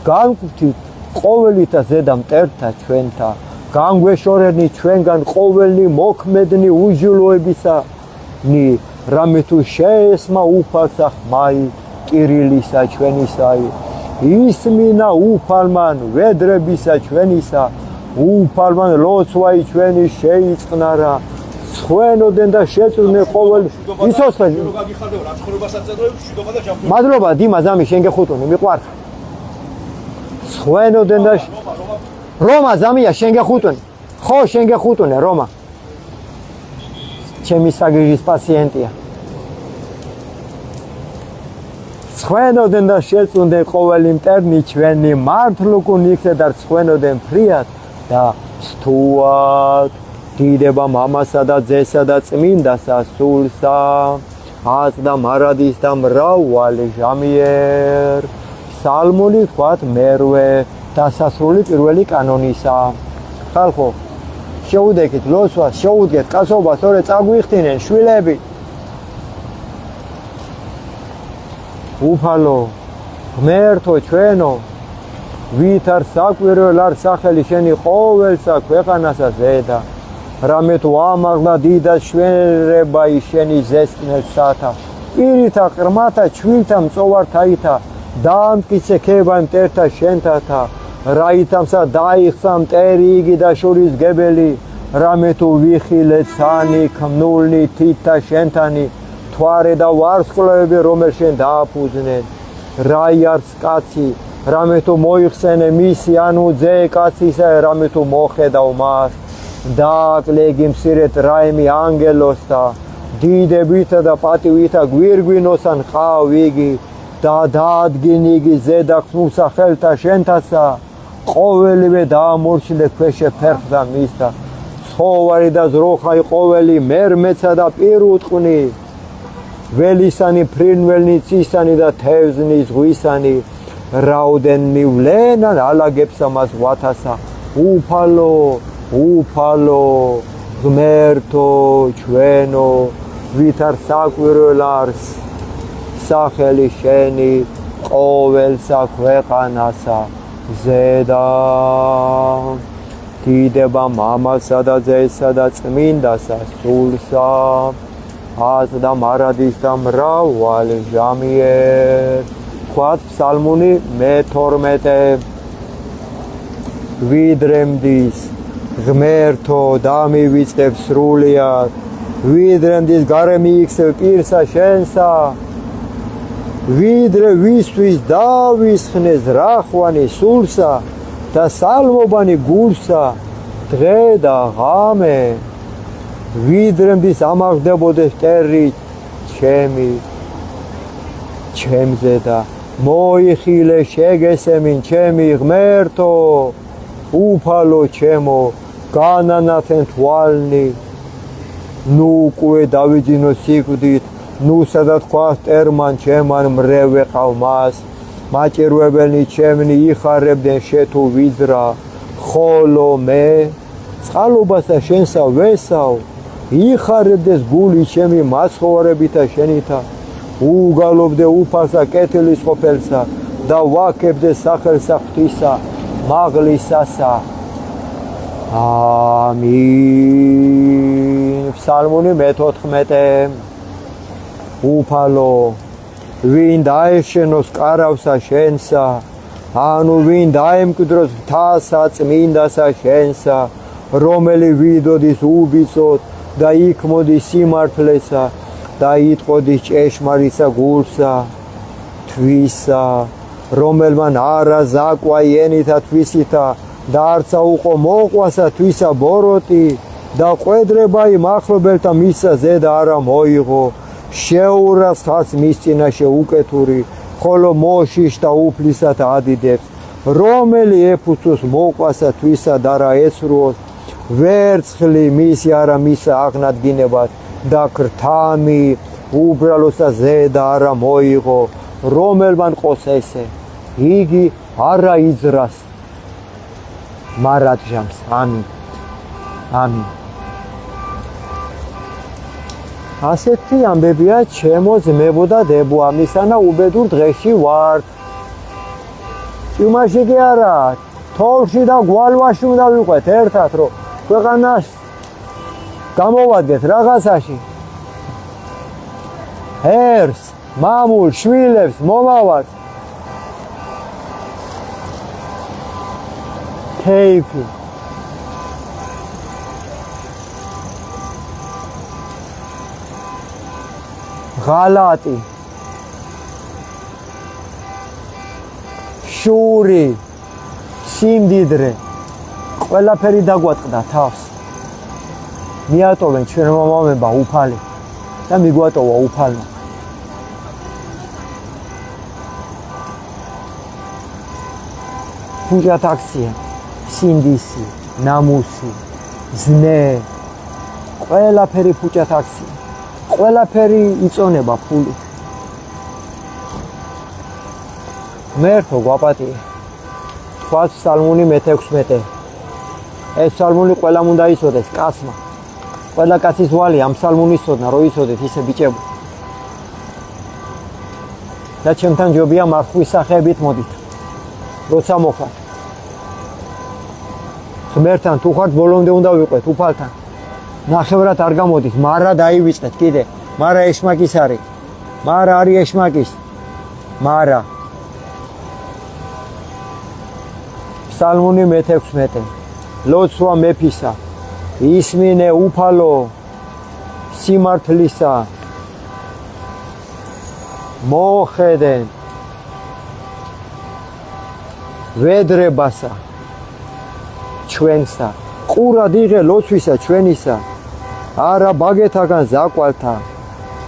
განკვთით ყოველითა ზედა მტერთა ჩვენთა განგვეშორენი ჩვენგან ყოველნი მოქმედნი უჯილოებისანი რამე თუ შეესმა უფალსა ხმაი კირილისა ჩვენისაი ისმინა უფალმან ვედრებისა ჩვენისა უფალმან ლოცვაი ჩვენი შეიწყნარა ხვენოდენ და შეწუნე ყოველ ისოსხელი მადლობა დიმა ზამი შენ გეხუტუნე მიყვარხარ ხვენოდენ და რომა ზამია შენ გეხუტუნე ხო შენ გეხუტუნე რომა ჩემი საგიჟის პაციენტია ხვენოდენ და შეწუნდე ყოველი მტერნი ჩვენი მართლუკუნ იქცე და ხვენოდენ ფრიად და სტუად დიდება მამასა და ძესა და წმინდასა სულსა აწდა მარადის და მრავალი ჟამიერ ფსალმუნი თქვათ მერვე დასასრული პირველი კანონისა ხალხო შეუდეკით ლოცვას შეუდგეთ კაცობას თორე წაგვიხდინენ შვილები უფალო ღმერთო ჩვენო ვით არ საკვირველ არ სახელი შენი ყოველსა ქვეყანასა ზედა რამე თუ ამაღლა დიდად შვერებაი შენი ზესკნელსათა პირითა ყრმათა ჩვილთა მწოვართაითა დაამტკიცე ქება მტერთა შენთათა რაითამსა დაიხსა მტერი იგი და შურისგებელი რამე თუ ვიხილე ცანი ქმნულნი თითთა შენთანი თვარე და ვარსკვლავები რომელ შენ დააფუძნენ რაი არც კაცი რამე თუ მოიხსენე მისი ანუ ძე კაცისა რამე თუ მოხედავ მას დააკლეგი მცირეთ რაიმი ანგელოსთა დიდებითა და პატივითა გვირგვინოსან ხავ იგი და დაადგინი იგი ზედა ხმულსა ხელთა შენთასა ყოველივე დაამორჩილე ქვეშე ფერხდა მისთა ცხოვარი და ზროხაი ყოველი მერმეცა და პირუტყვნი ველისანი ფრინველნი ცისანი და თევზნი ზღვისანი რაოდენ მივლენან ალაგებსა მას ვათასა უფალო უფალო ღმერთო ჩვენო ვით არ საკვირველ არს სახელი შენი ყოველსა ქვეყანასა ზედა დიდება მამასა და ძესა და წმინდასა სულსა აწდა მარადის და მრავალი ჟამიერ თქვათ ფსალმუნი მე-12 ვიდრემდის ღმერთო დამივიწყებ სრულიად ვიდრემდის გარე მიიქცევ პირსა შენსა ვიდრე ვისთვის დავისხნეს რახვანი სულსა და სალმობანი გულსა დღე და ღამე ვიდრე მის ამაღდებოდეს ტერი ჩემზე და მოიხილე შეგესემინ ჩემი ღმერთო უფალო ჩემო განანათენ თვალნი ნუ უკვე დავიძინო სიკვდით ნუ სადაც თქვა მტერმან ჩემან მრევ ეყავ მას მაჭირვებელნი ჩემნი იხარებდნენ შეთუ ვიძრა ხოლო მე წყალობასა შენსა ვესავ იხარებდეს გული ჩემი მაცხოვრებითა შენითა უგალობდე უფალსა კეთილის ყოფელსა და ვაქებდე სახელსა ღვთისა მაღლისასა ამინ ფსალმუნი მე-14 უფალო ვინ დაეშენოს კარავსა შენსა ანუ ვინ დაემკვიდროს მთასა წმინდასა შენსა რომელი ვიდოდის უბიცოდ და იქმოდის სიმართლესა და იტყოდის ჭეშმარიტსა გულსა თვისა რომელმან არა ზაკვა ენითა თვისითა და არცა უყო მოყვასა თვისა ბოროტი და ყვედრება იმ ახლობელთა მისსა ზედა არა მოიღო შეურას ხალხს მის წინაშე უკეთური ხოლო მოშიშ და უფლისათა ადიდებს რომელი ეფუძოს მოყვასა თვისა და რა ეცრუოს ვერცხლი მისი არა მისა აღნადგინებად და ქრთამი უბრალოსა ზედა არა მოიღო რომელმან ყოს ესე იგი არა იძრას მარადჟამს ამინ ამინ ასეთი ამბებია ჩემო ძმებო და დებო ამისანა უბედურ დღეში ვართ იმაში კი არა თოლში და გვალვაში უნდა ვიყვეთ ერთად რომ ქვეყანას გამოვადგეთ რაღაცაში ერს მამულ შვილებს მომავალს თეიფი ღალატი შური სიმდიდრე ყველაფერი დაგვატყდა თავს მიატოვენ ჩვენ მომავება უფალი და მიგვატოვა უფალმა ფუჭათ აქცია სინდისი ნამუსი ზნე ყველაფერი ფუჭათ აქცია ყველაფერი იწონება ფული მერთო გვაპატიე თქვა ფსალმუნი მე-16 ეს ფსალმუნი ყველამ უნდა იცოდეს კაცმა ყველა კაცის ვალი ამ ფსალმუნის იცოდნა რო იცოდეთ ისე ბიჭებო და ჩემთან ჯობია მარხვის სახეებით მოდით როცა მოხართ ღმერთთან თუ ხართ ბოლომდე უნდა ვიყვეთ უფალთან ნახევრად არ გამოდის მარა დაივიწყეთ კიდე მარა ეშმაკის არის მარა არის ეშმაკის მარა ფსალმუნი მე-16 ლოცვა მეფისა ისმინე უფალო სიმართლისა მოხედენ ვედრებასა ჩვენსა ყურად იღე ლოცვისა ჩვენისა არა ბაგეთაგან ზაკვალთა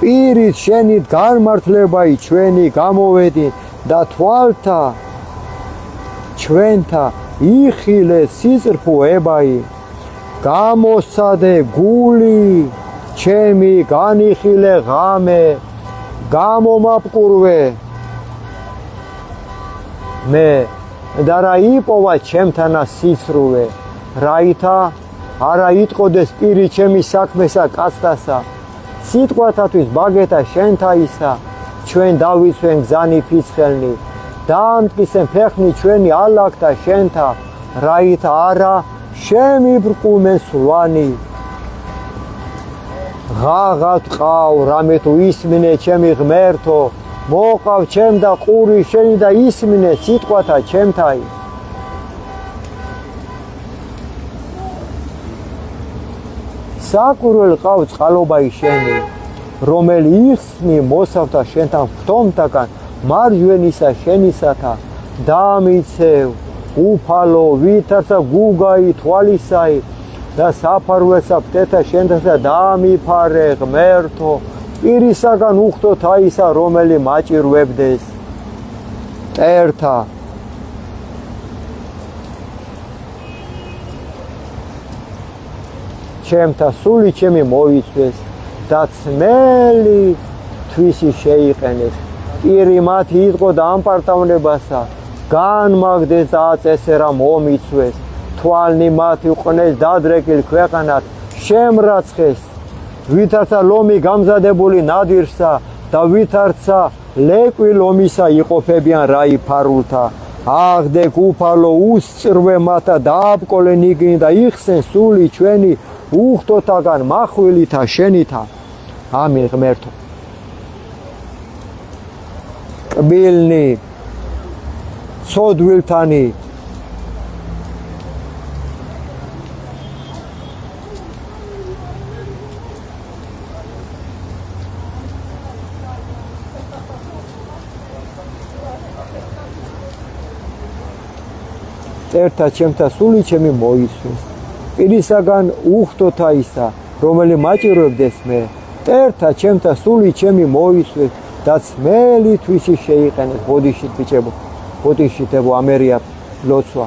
პირით შენით განმართლებայի ჩვენი გამოვედი და თვალთა ჩვენთა იხილე სიწრფოებայի გამოსცადე გული ჩემი განიხილე ღამე გამომაპყურვე მე და რა იპოვა ჩემთანა სიცრუვე რაითა არა იტყოდეს პირი ჩემი საქმესა კაცთასა სიტყვათათვის ბაგეთა შენთაისა ჩვენ დავიცვენ გზანი ფიცხელნი დაამტკიცენ ფეხნი ჩვენი ალაგთა შენთა რაითა არა შემიბრყუმენ სვანი ღაღად ყავ რამე თუ ისმინე ჩემი ღმერთო მოყავ ჩემ და ყური შენი და ისმინე სიტყვათა ჩემთაი საკურველ ყავ წყალობაი შენი რომელი იხსნი მოსავთა შენთან ფთომთაგან მარჯვენისა შენისათა დამიცევ უფალო ვითარცა გუგაი თვალისაი და საფარველსა ფთეთა შენთასა დამიფარე ღმერთო პირისაგან უხდოთ აისა რომელი მაჭირვებდეს მტერთა ჩემთა სული ჩემი მოიცვეს და წმელი თვისი შეიყენეს პირი მათი იყო და ამპარტავნებასა განმაგდეს და აწესე რა მომიცვეს თვალნი მათი უყნეს დადრეკილ ქვეყანად შემრაცხეს ვითარცა ლომი გამზადებული ნადირსა და ვითარცა ლეკვი ლომისა იყოფებიან რაიფარულთა აღდეკ უფალო უსწრვე მათა დააბკოლენ იგნი და იხსენ სული ჩვენი უხდოთაგან მახვილითა შენითა ამინ ღმერთო კბილნი ცოდვილთანი ერთა ჩემთა სული ჩემი მოისვეს პირისაგან უხდოთა ისა რომელი მაჭირვებდეს მე ერთა ჩემთა სული ჩემი მოისვეს და წმელი თვისი შეიყენეს ბოდიშით ბიჭებო ბოდიშითებო ამერია ლოცვა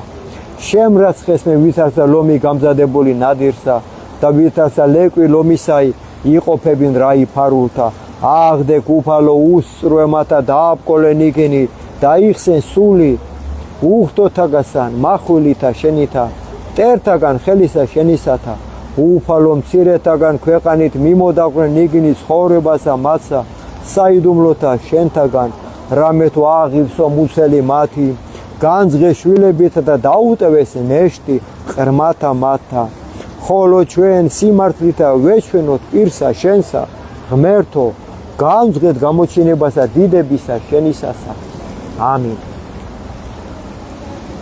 შემრაცხეს მე ვითარცა ლომი გამზადებული ნადირსა და ვითარცა ლეკვი ლომისაი იყოფებინ რაიფარულთა აღდეკ უფალო უსწრვე მათა დააბკოლენ იგენი და იხსენ სული უხდოთაგასან მახვილითა შენითა მტერთაგან ხელისა შენისათა უფალო მცირეთაგან ქვეყანით მიმოდაყრენ იგნი ცხოვრებასა მათსა საიდუმლოთა შენთაგან რამე თუ აღივსო მუცელი მათი განძღე შვილებითა და დაუტევეს ნეშტი ყრმათა მათთა ხოლო ჩვენ სიმართლითა ვეჩვენოთ პირსა შენსა ღმერთო განძღეთ გამოჩინებასა დიდებისა შენისასა ამინ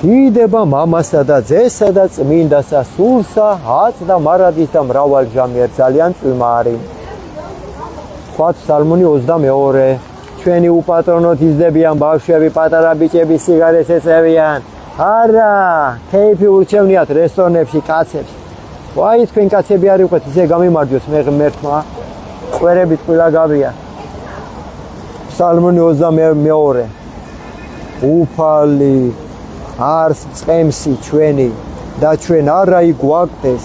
დიდება მამასა და ძესა და წმინდასა სულსა აც და მარადის და მრავალ ჟამიერ ძალიან წვიმარი სხვა ფსალმუნი 22 ჩვენი უპატრონოთ იზრდებიან ბავშვები პატარა ბიჭები სიგარეტს ეწევიან არა თეიფი ურჩევნიათ რესტორნებში კაცებს ვაი თქვენ კაცები არ იყოთ ისე გამიმარჯვოს მე ღმერთმა ყვერებით ყველა გავრია ფსალმუნი 22 უფალი არს წემსი ჩვენი და ჩვენ არა იგვაკდეს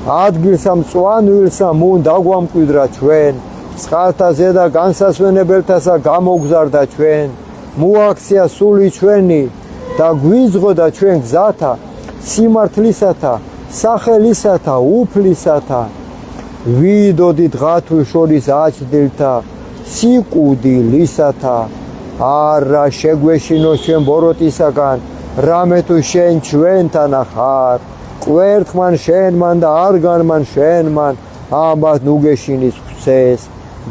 ადგილსა მწვანვილსა მუნ დაგვამკვიდრა ჩვენ წყალთა ზედა განსასვენებელთასა გამოგზარდა ჩვენ მოაქცია სული ჩვენი და გვიზღოდა ჩვენ გზათა სიმართლისათა სახელისათა უფლისათა ვიდოდი დღათულ შორის აჩდილთა სიკვდილისათა არა შეგვეშინო ჩვენ ბოროტისაგან რამე თუ შენ ჩვენთან ახარ კვერთხმან შენმან და არგანმან შენმან ამათ ნუგეშინის ხცეს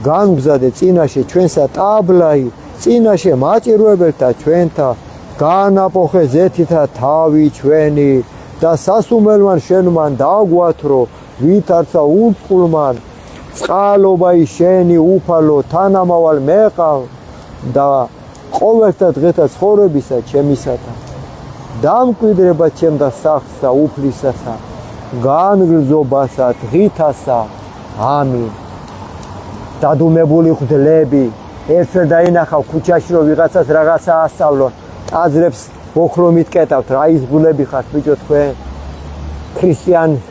განგზადე წინაშე ჩვენსა ტაბლაი წინაშე მაჭირვებელთა ჩვენთა განაპოხე ზეთითა თავი ჩვენი და სასუმელმან შენმან დაგვათრო ვითარცა უწყულმან წყალობაი შენი უფალო თანამავალ მეყავ და ყოველთა დღეთა ცხოვრებისა ჩემისათა დამკვიდრება ჩემთა სახლსა უფლისასა განგრძობასა დღითასა ამინ დადუმებული ღვთლები ერთად დაინახავ ქუჩაში რომ ვიღაცას რაღაცა ასწავლონ ტაძრებს ბოქრომით კეტავთ რა ის გულები ხართ ბიჭო თქვენ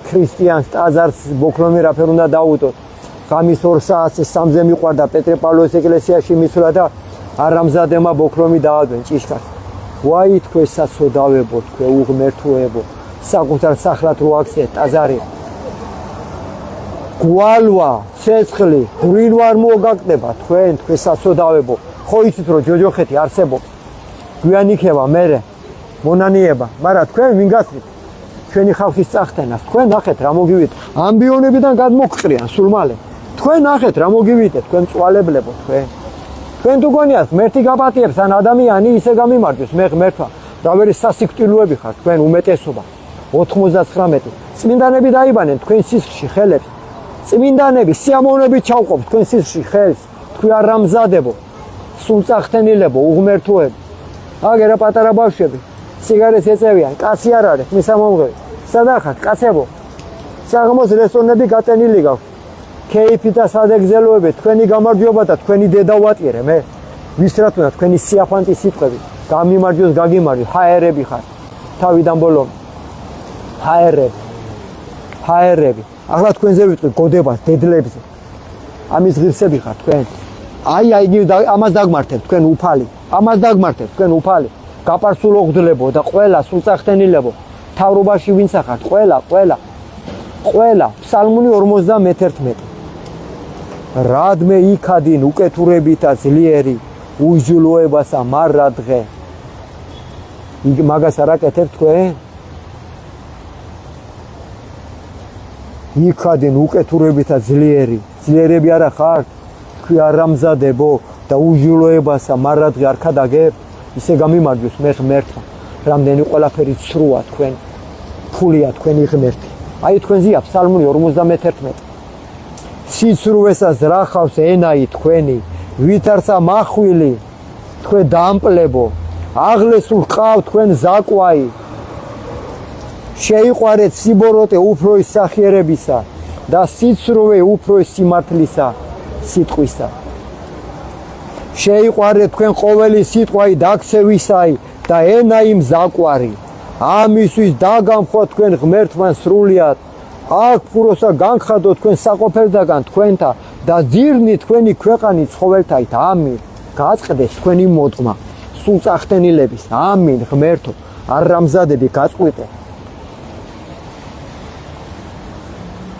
ქრისტიანს ტაძარს ბოქრომი რაფერ უნდა დაუტოთ ღამის 2 საათზე 3-ზე მიყვარდა პეტრე-პავლეს ეკლესიაში მისვლა და არამზადებმა ბოქრომი დაადვენ ჭიშკარს ვაი თქვენ საცოდავებო თქვენ უღმერთოებო საკუთარ სახლად რო აქცეთ ტაძარი გვალვა ცეცხლი გრინვა არ მოგაკდება თქვენ საცოდავებო ხო იცით რომ ჯოჯოხეთი არსებობს გვიანიქება მერე მონანიება მაგრამ თქვენ ვინ გასწრით ჩვენი ხალხის წახთენას თქვენ ნახეთ რა მოგივიდეთ ამბიონებიდან გადმოგყრიან სულ მალე თქვენ ნახეთ რა მოგივიდეთ თქვენ წვალებლებო თქვენ თუ გონიათ ღმერთი გაპატიებს ან ადამიანი ისე გამიმარჯვეს მე ღმერთმა რა ვერი სასიკვდილოები ხართ თქვენ უმეტესობა 99 წმინდანები დაიბანენ თქვენ სისხლში ხელებს წმინდანები სიამოვნებით ჩავყოფთ თქვენ სისხლში ხელს თქვენ არ ამზადებო სულ წახთენილებო უღმერთოები. აგ რა პატარა ბავშვები სიგარეტს ეწევიან, კაცი არ არის, მისამომღები. სადახართ, კაცებო? საღამოს რესტორნები გატენილი გაქვთ. ქეიფი და სადეგზელოები, თქვენი გამარჯვება და თქვენი დედა ვატირე მე. ვის რა თქმა უნდა, თქვენი სიაფანტის სიტყვები, გამიმარჯვოს, გაგიმარჯვოს, ჰაერები ხარ. თავიდან ბოლომდე. ჰაერები. ახლა თქვენზე ვიტყვი გოდებას, დედლებზე. ამის ღირსები ხარ თქვენ. აი ამას დაგმართებთ თქვენ უფალი. ამას დაგმართებთ თქვენ უფალი. გაპარსულ ოღდლებო და ყველა სულ წახთენილებო. თავრობაში ვინც ახართ, ყველა. ფსალმუნი 51. რადმე იქადინ უკეთურებითა ძლიერი უჯულოებასა მარა დღე. მაგას არ აკეთებთ თქვენ? იქადინ უკეთურებითა ძლიერები არა ხართ? თქვი არამზადებო და უჯულოებასა მარა დღე არ ქადაგებ? ისე გამიმარჯვოს მე ღმერთმა. რამდენი ყველაფერი ცრუა თქვენ. ფულია თქვენი ღმერთი. აი თქვენზეა ფსალმუნი 51. სიცრუესა ზრახავს ენაი თქვენი, ვითარცა მახვილი, თქვენ დამპლებო, აღლესულ ყავ თქვენ ზაკვაი. შეიყვარეთ სიბოროტე უფროის სახიერებისა და სიცრუე უფროის სიმართლისა სიტყვისა. შეიყვარეთ თქვენ ყოველი სიტყვაი დაქცევისაი და ენაი მზაკვარი. ამისთვის დაგამხვა თქვენ ღმერთმა სრულიად. აქ ფუროსა განხადო თქვენ საყოფელდაგან თქვენთა და ძირნი თქვენი ქვეყანი ცხოველთაით. ამინ. გაწყდეს თქვენი მოდგმა სულ წახთენილების. ამინ ღმერთო, არამზადები გაწყვიტე.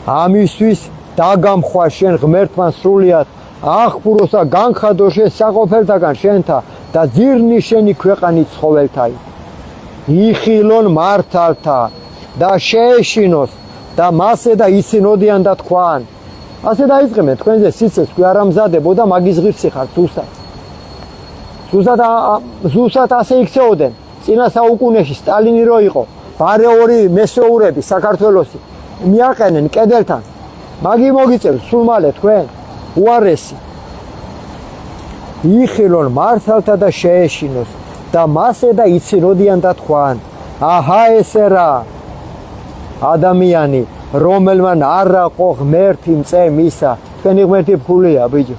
ამისთვის დაგამხვა შენ ღმერთმა სრულიად. აქ ფუროსა განხადო შენ საყოფელდაგან შენთა და ძირნი შენი ქვეყანი ცხოველთაით. იხილონ მართალთა და შეეშინოს და მასე და იცინოდიან და თქვან. ასე დაიწყებენ თქვენზე სიცეს თქვი არამზადებო და მაგის ღირსი ხარ ზუსტად ასე იქცეოდნენ წინა საუკუნეში სტალინი რო იყო ბარეორი მესეურები საქართველოსი მიაყენენ კედელთან მაგი მოგიწევს სულ მალე თქვენ უარესი. იხილონ მართალთა და შეეშინოს და მასე და იცინოდიან და თქვან. აჰა ესე რა ადამიანი რომელმან არ აყო ღმერთი მწე მისა. თქვენი ღმერთი ფულია ბიჭო.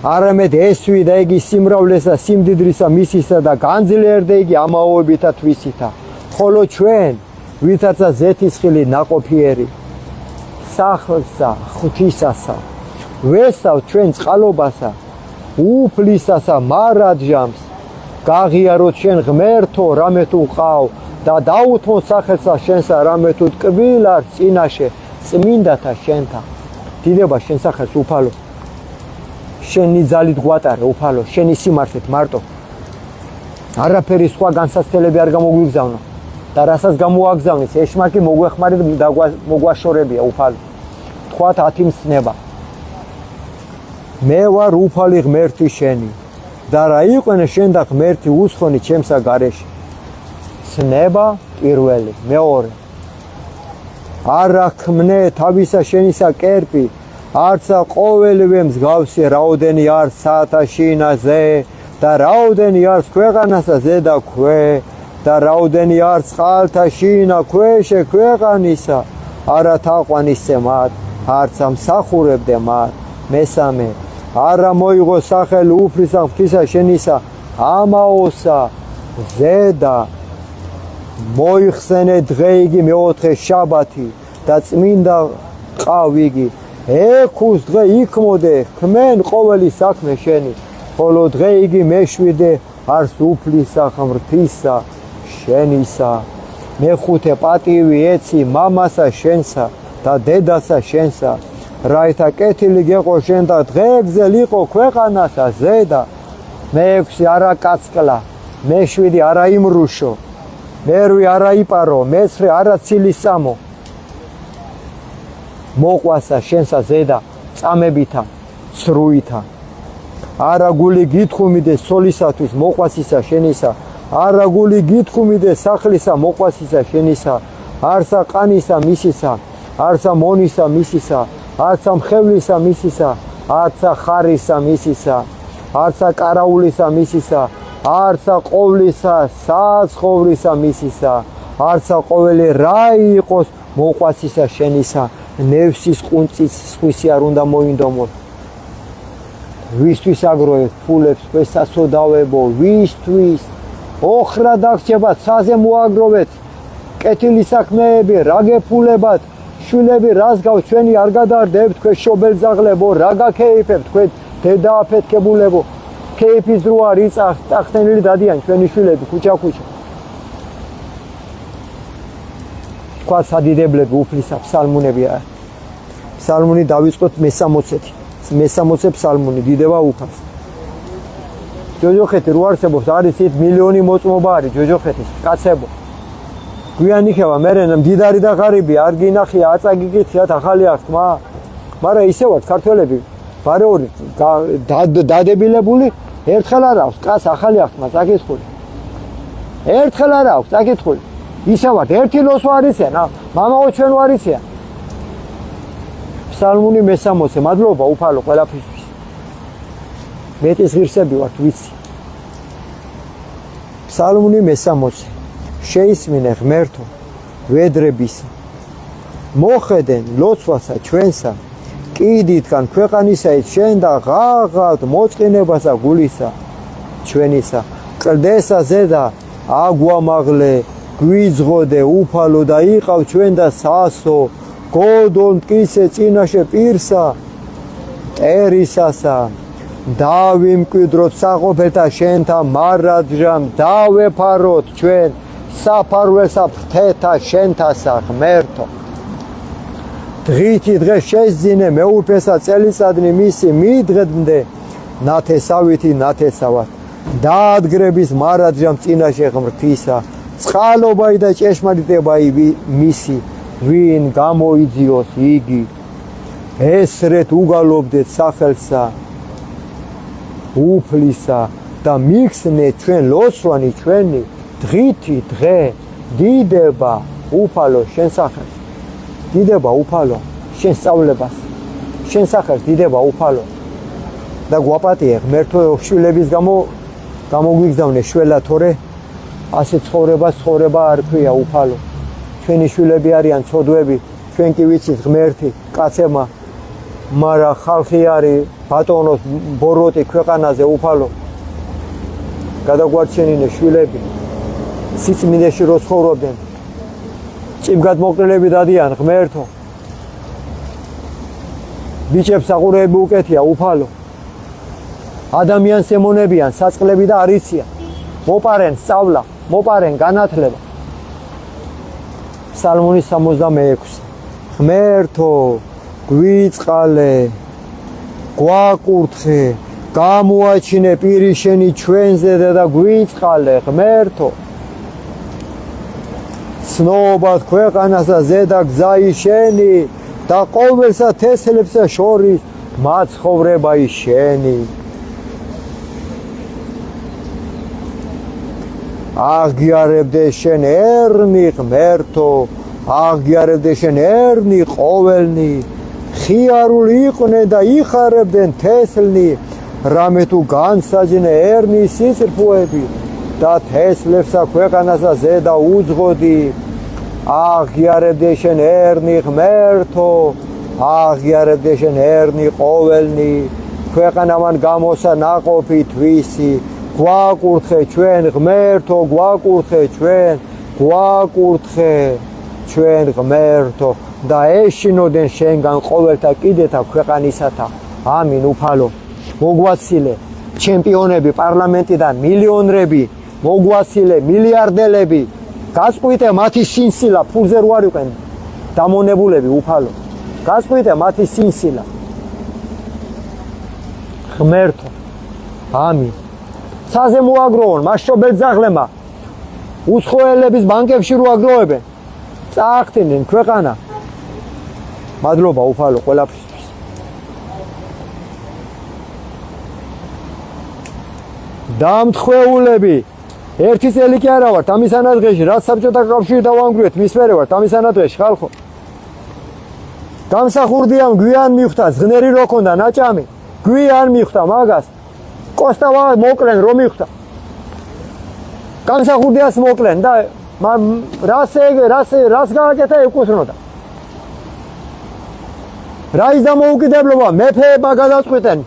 არამედ ესვი და იგი სიმრავლესა სიმდიდრისა მისისა და განძლიერდა იგი ამაოებითა თვისითა. ხოლო ჩვენ ვითარცა ზეთისხილი ნაყოფიერი სახლსა ღვთისასა ვესავ ჩვენ წყალობასა უფლისასა მარადჟამს. გაღიაროთ შენ ღმერთო რამე თუ ყავ და დაუთმო სახელსა შენსა რამე თუ ტკბილ არ წინაშე წმინდათა შენთა. დიდება შენ სახელს უფალო. შენი ძალით გვატარე უფალო, შენი სიმართლით მარტო. არაფერი სხვა განსაცდელები არ გამოგვიგზავნო და რასაც გამოაგზავნით ეშმაკი მოგვეხმარეთ და მოგვაშორებია უფალო. თქვათ 10 მცნება. მე ვარ უფალი ღმერთი შენი და რა იყვნენ შენ და ღმერთი უცხონი ჩემსა გარეში. ცნება პირველი, მეორე. არა ქმნე თავისა შენისა კერპი, არცა ყოველივე მსგავსი რაოდენი არ საათაშინაზე და რაოდენი არის ქვეყანასა ზედა ქვე და რაოდენი არის წყალთა შინა ქვეშე ქვეყანისა არა თაყვანისე მათ არცა მსახურებდე მათ. მესამე არა მოიღო სახელი უფლისა ღვთისა შენისა ამაოსა ზედა მოიხსენე დღე იგი მეოთხე შაბათი და წმინდა ყავ იგი. ექუს დღე იქმოდე ქმენ ყოველი საქმე შენი, ხოლო დღე იგი მეშვიდე არს უფლისა ღმრთისა შენისა. მეხუთე პატივი ეცი მამასა შენსა და დედასა შენსა, რაითა კეთილი გეყო შენ და დღეებზე ლიყო ქვეყანასა ზედა. მეექვსი არა კაცკლა, მეშვიდი არა იმრუშო, მერვი არა იპარო, მეცხრე არა ცილისამო. მოყვასა შენსა ზედა წამებითა ცრუითა. არა გული გითხუმიდე სოლისათვის მოყვასისა შენისა, არა გული გითხუმიდე სახლისა მოყვასისა შენისა, არცა ყანისა მისისა, არცა მონისა მისისა, არცა მხევლისა მისისა, არცა ხარისა მისისა. არცა კარაულისა მისისა, არცა ყოვლისა საცხოვრისა მისისა, არცა ყოველი რა იყოს მოყვაცისა შენისა, ნევსის ყუნწის სხვისი არ უნდა მოინდომოთ. ვისთვის აგროვეთ ფულებს ქვესაცოდავებო, ვისთვის ოხრა დაგრჩება, ცაზე მოაგროვეთ კეთილი საქმეები, რა გეფულებათ, შვილები რას გავს, ჩვენი არ გადარდებთ, თქვენ შობელძაღლებო, რა გაქეიფებთ, თქვენ დედააფეთქებულებო, ქეიფის დრო არ იწახთ, ტახტენილი დადიან ჩვენი შვილები ქუჩა-ქუჩა. თქვა სადიდებლები უფლისა ფსალმუნებია. ფსალმუნი დავიწყოთ მე-60-ით. მე-60 ფსალმუნი დიდება უფალს. ჯოჯოხეთი რო არსებობს, არის ის მილიონი მოწმობა არის ჯოჯოხეთის კაცებო. გვიან იქნება მერე მდიდარი და ღარიბი არ გინახია, აწაგიგეთიათ ახალი აღთმა. მაგრამ ისე ვართ ქართველები, ვარეორი დადებილებული, ერთხელ არ აქვს კაც ახალი აღთმა წაკითხული. ერთხელ არ აქვს წაკითხული. ისე ვართ ერთი ლოს ვარიციან, მამაო ჩვენ ვარიციან. ფსალმუნი მე-60, მადლობა უფალო ყველაფრისთვის. მეტის ღირსები ვართ ვიცი. ფსალმუნი მე-60. შეისმინე ღმერთო ვედრების მოხედენ ლოცვასა ჩვენსა კიდითგან ქვეყანისაით შენ და ღაღავთ მოწყინებასა გულისა ჩვენისა კლდესა ზედა აგვამაღლე გვიძღოდე უფალო და იყავ ჩვენ და სასო გოდონ მტკიცე წინაშე პირსა ტერისასა დავიმკვიდროთ საყოფელთა შენთა მარადჟამ დავეფაროთ ჩვენ საფარველსა ფრთეთა შენთასა ღმერთო დღითი დღე შეძინე მეუფესა წელიწადნი მისი მიდღედმდე ნათესავითი ნათესავად დაადგრების მარადჟამ წინაშე ღმრთისა წყალობაი და ჭეშმარიტებაი მისი ვინ გამოიძიოს იგი ესრეთ უგალობდეთ სახელსა უფლისა და მიხსნეთ ჩვენ ლოცვანი ჩვენი დღითი დღე დიდება უფალო შენ სახელს დიდება უფალო შენ სწავლებას შენ სახელს დიდება უფალო და გვაპატიე ღმერთო შვილების გამო გამოგვიგზავნე შველა თორე ასე ცხოვრება არ ქვია უფალო ჩვენი შვილები არიან ცოდვები ჩვენ კი ვიცით ღმერთი კაცებმა მარა ხალხი არის ბატონოს ბოროტი ქვეყანაზე უფალო გადაგვარჩენინე შვილები სიწმინდეში რო ცხოვრობდნენ ჭიბგად მოყრილები დადიან ღმერთო ბიჭებს საყურეები უკეთია უფალო ადამიანს ემონებიან საწყლები და არიციან მოპარენ სწავლა მოპარენ განათლება ფსალმუნი 66 ღმერთო გვიწყალე გვაკურთხე გამოაჩინე პირი შენი ჩვენზე და გვიწყალე ღმერთო ცნობად ქვეყანასა ზედა გზაი შენი და ყოველსა თესლებსა შორის მაცხოვრებაი შენი აღიარებდე შენ ერნი ღმერთო აღიარებდე შენ ერნი ყოველნი ხიარული იყვნენ და იხარებდნენ თესლნი რამე თუ განსაჯნე ერნი სიწრფოები და თესლებსა ქვეყანასა ზედა უძღოდი აღიარებდე შენ ერნი ღმერთო აღიარებდე შენ ერნი ყოველნი ქვეყანამან გამოსა ნაყოფი თვისი გვაკურთხე ჩვენ ღმერთო გვაკურთხე ჩვენ ღმერთო და ეშინოდენ შენგან ყოველთა კიდეთა ქვეყანისათა ამინ უფალო მოგვაცილე ჩემპიონები პარლამენტიდან მილიონრები მოგვაცილე მილიარდელები გაწყვიტე მათი სინსილა ფულზე რო არ იყვნენ დამონებულები უფალო გაწყვიტე მათი სინსილა ღმერთო ამინ ცაზე მოაგროვონ მასშობელ ძაღლემა უცხოელების ბანკებში რო აგროვებენ წაახტენენ ქვეყანა მადლობა უფალო ყველაფრისთვის დამთხეულები ერთი წელი კი არა ვართ ამის ანადღეში რაც საბჭოთა კავშირი დავანგრიეთ მის მერე ვართ ამის ანადღეში ხალხო გამსახურდიამ გვიან მიხვდა ზღნერი რო ქონდა ნაჭამი გვიან მიხვდა მაგას კოსტავა მოკლენ რომ მიხვდა გამსახურდიას მოკლენ და რას გააკეთა ეკუთვნოდა რა ის დამოუკიდებლობა მეფეებმა გადაწყვიტენ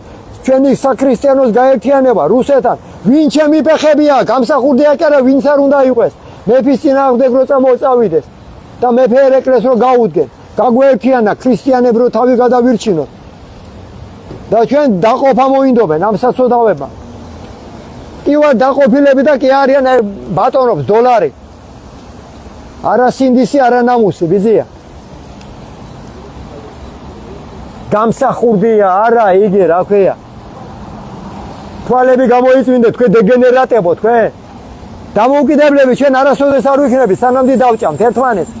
ჩვენი საქრისტიანოს გაერთიანება რუსეთთან ვინ ჩემი ფეხებია გამსახურდია კი არა ვინც არ უნდა იყოს მეფის წინააღმდეგ რო წამოწავიდეს და მეფე ერეკლეს რო გაუდგენ გაგვეერთიანა ქრისტიანები რო თავი გადავირჩინოთ და ჩვენ დაყოფა მოინდობენ ამ საწოდავებმა კი ვარ დაყოფილები და კი არიან ბატონობს დოლარი არა სინდისი არა ნამუსი ბიზია გამსახურდია არა იგი რა ქვია თვალები გამოიწვინდეთ თქვენ დეგენერატებო თქვენ დამოუკიდებლები ჩვენ არასოდეს არ ვიქნები სანამ დავჭამთ ერთმანეთს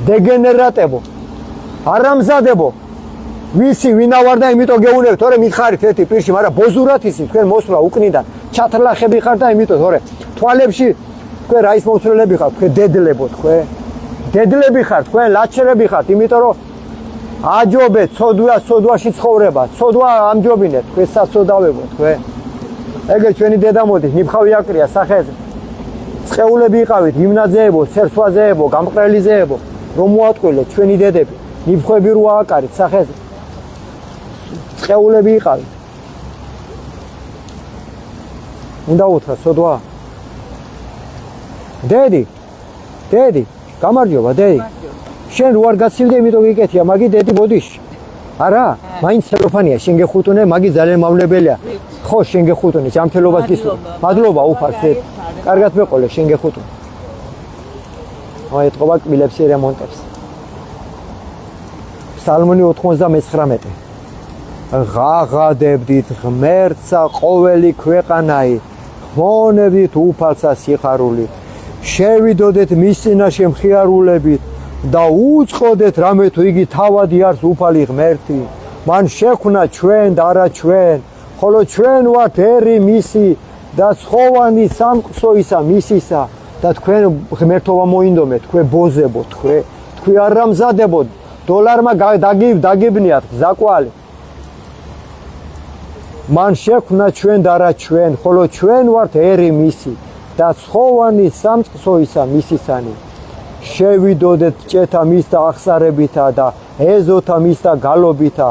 დეგენერატებო არამზადებო ვიცი ვინა ვარ და იმიტომ გეუნებ თორე მიხარით ერთი პირში მაგრამ ბოზურად ისი თქვენ მოსვლა უკნიდან ჩათრლახები ხარ და იმიტომ თორე თვალებში თქვენ რა ის მოსვლელები ხარ თქვენ დედლებო თქვენ დედლები ხარ თქვენ ლაჩერები ხართ იმიტომ რომ აჯობეთ ცოდვაში ცხოვრება ცოდვა ამჯობინეთ თქვენ საწოდავებო თქვენ ეგრე ჩვენი დედა მოდის ნიფხავი აკრია სახეზე წყეულები იყავით იმნაძეებო ცერცვაზეებო გამყრელიძეებო რომ მოატყვილეთ ჩვენი დედები ნიფხვები რო ააკარით სახეზე წყეულები იყავით უნდა უთხრა ცოდვა დედი გამარჯობა დედი შენ რო არ გაცივდე იმიტომ გიკეთია მაგი დედი ბოდიში არა მაინც სეროფანია შენ გეხუტუნე მაგი ძალიან მავლებელია ხო შენ გეხუტუნე ჯანმრთელობას გისურვებ მადლობა უფარს დედი კარგად მეყოლე შენ გეხუტუნე ეთყობა კბილებს რემონტებს ფსალმუნი 99 ღაღადებდით ღმერთსა ყოველი ქვეყანაი ხმონებდით უფალსა სიხარული შევიდოდეთ მის წინაშე მხიარულებით და უწყოდეთ რამე თუ იგი თავადი არის უფალი ღმერთი მან შექმნა ჩვენ და არა ჩვენ ხოლო ჩვენ ვართ ერი მისი და ცხოვანი სამყსო ისა მისისა და თქვენ ღმერთობა მოინდომეთ თქვენ ბოზებო თქვენ არ რამზადებო დოლარმა დაგიბნიათ ზაკვალი მან შექმნა ჩვენ და არა ჩვენ ხოლო ჩვენ ვართ ერი მისი და ცხოვანი სამწყსო ისა მისისანი შევიდოდეთ ჭეთა მის და აღსარებითა და ეზოთა მის და გალობითა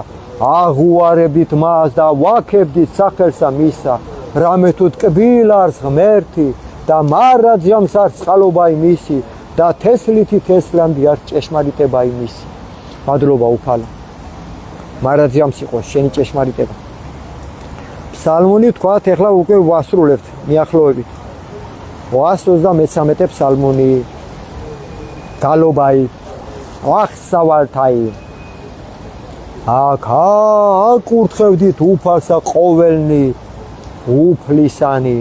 აღუარებდით მას და ვაქებდით სახელსა მისა რამე თუ ტკბილ არის ღმერთი და მარაძიამს არის წყალობა იმისი და თესლითი თესლამდე არის ჭეშმარიტება იმისი მადლობა უფალო მარაძიამს იყოს შენი ჭეშმარიტება ფსალმუნი თქვათ ეხლა უკვე ვასრულებთ მიახლოებით 133 ფსალმუნი გალობაი აღსავალთაი აკურთხევდით უფალსა ყოველნი უფლისანი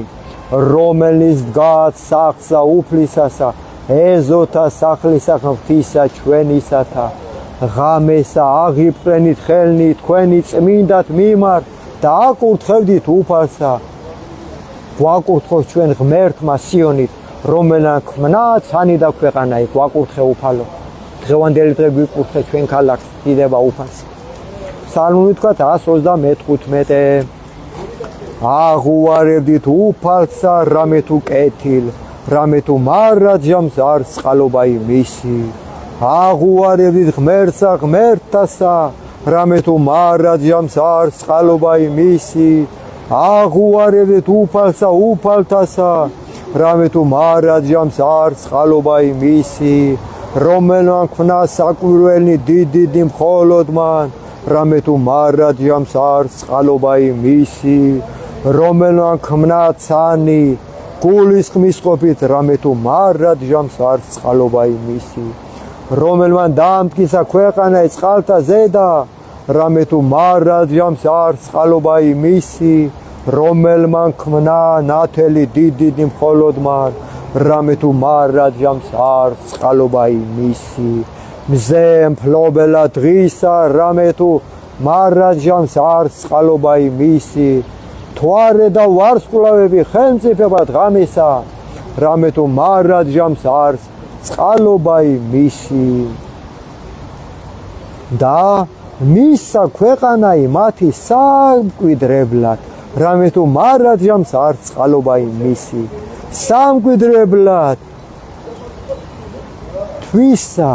რომელის დგათ სახლსა უფლისასა ეზოთა სახლისა ღვთისა ჩვენისათა ღამესა აღიბრენით ხელნი თქვენი წმინდათ მიმართ და აკურთხევდით უფალსა გვაკურთხოს ჩვენ ღმერთმა სიონით რომელან ქმნა ცანი და ქვეყანაი გვაკურთხე უფალო დღევანდელი დღე გვიკურთხე ჩვენ ქალაქს დიდება უფალს ფსალმუნი თქვათ 135 აღუარებდით უფალსა რამე თუ კეთილ რამე თუ მარაძიამს არის წყალობა იმისი აღუარებდით ღმერთსა ღმერთთასა რამე თუ მარაძიამს არის წყალობა იმისი აღუარებდით უფალსა უფალთასა რამე თუ მარაძიამს არის წყალობა იმისი რომელმან ქმნა საკვირველნი დიდი მხოლოდ მან რამე თუ მარაძიამს არის წყალობა იმისი რომელმან ქმნა ცანი გულის ხმის ყოფით რამე თუ მარაძიამს არის წყალობა იმისი რომელმან დაამტკიცა ქვეყანა წყალთა ზედა რამე თუ მარაძიამს არის წყალობა იმისი რომელმან ქმნა ნათელი დიდი მხოლოდ მან რამე თუ მარაძიამს არის წყალობა იმისი მზე მფლობელა დღისა რამე თუ მარაძიამს არის წყალობა იმისი თვარე და ვარსკვლავები ხელმწიფებად ღამისა რამე თუ მარაძიამს არის წყალობა იმისი და მისა ქვეყანაი მათი სამკვიდრებლად რამე თუ მარადჟამს არ წყალობა იმისი სამკვიდრებლად თვისა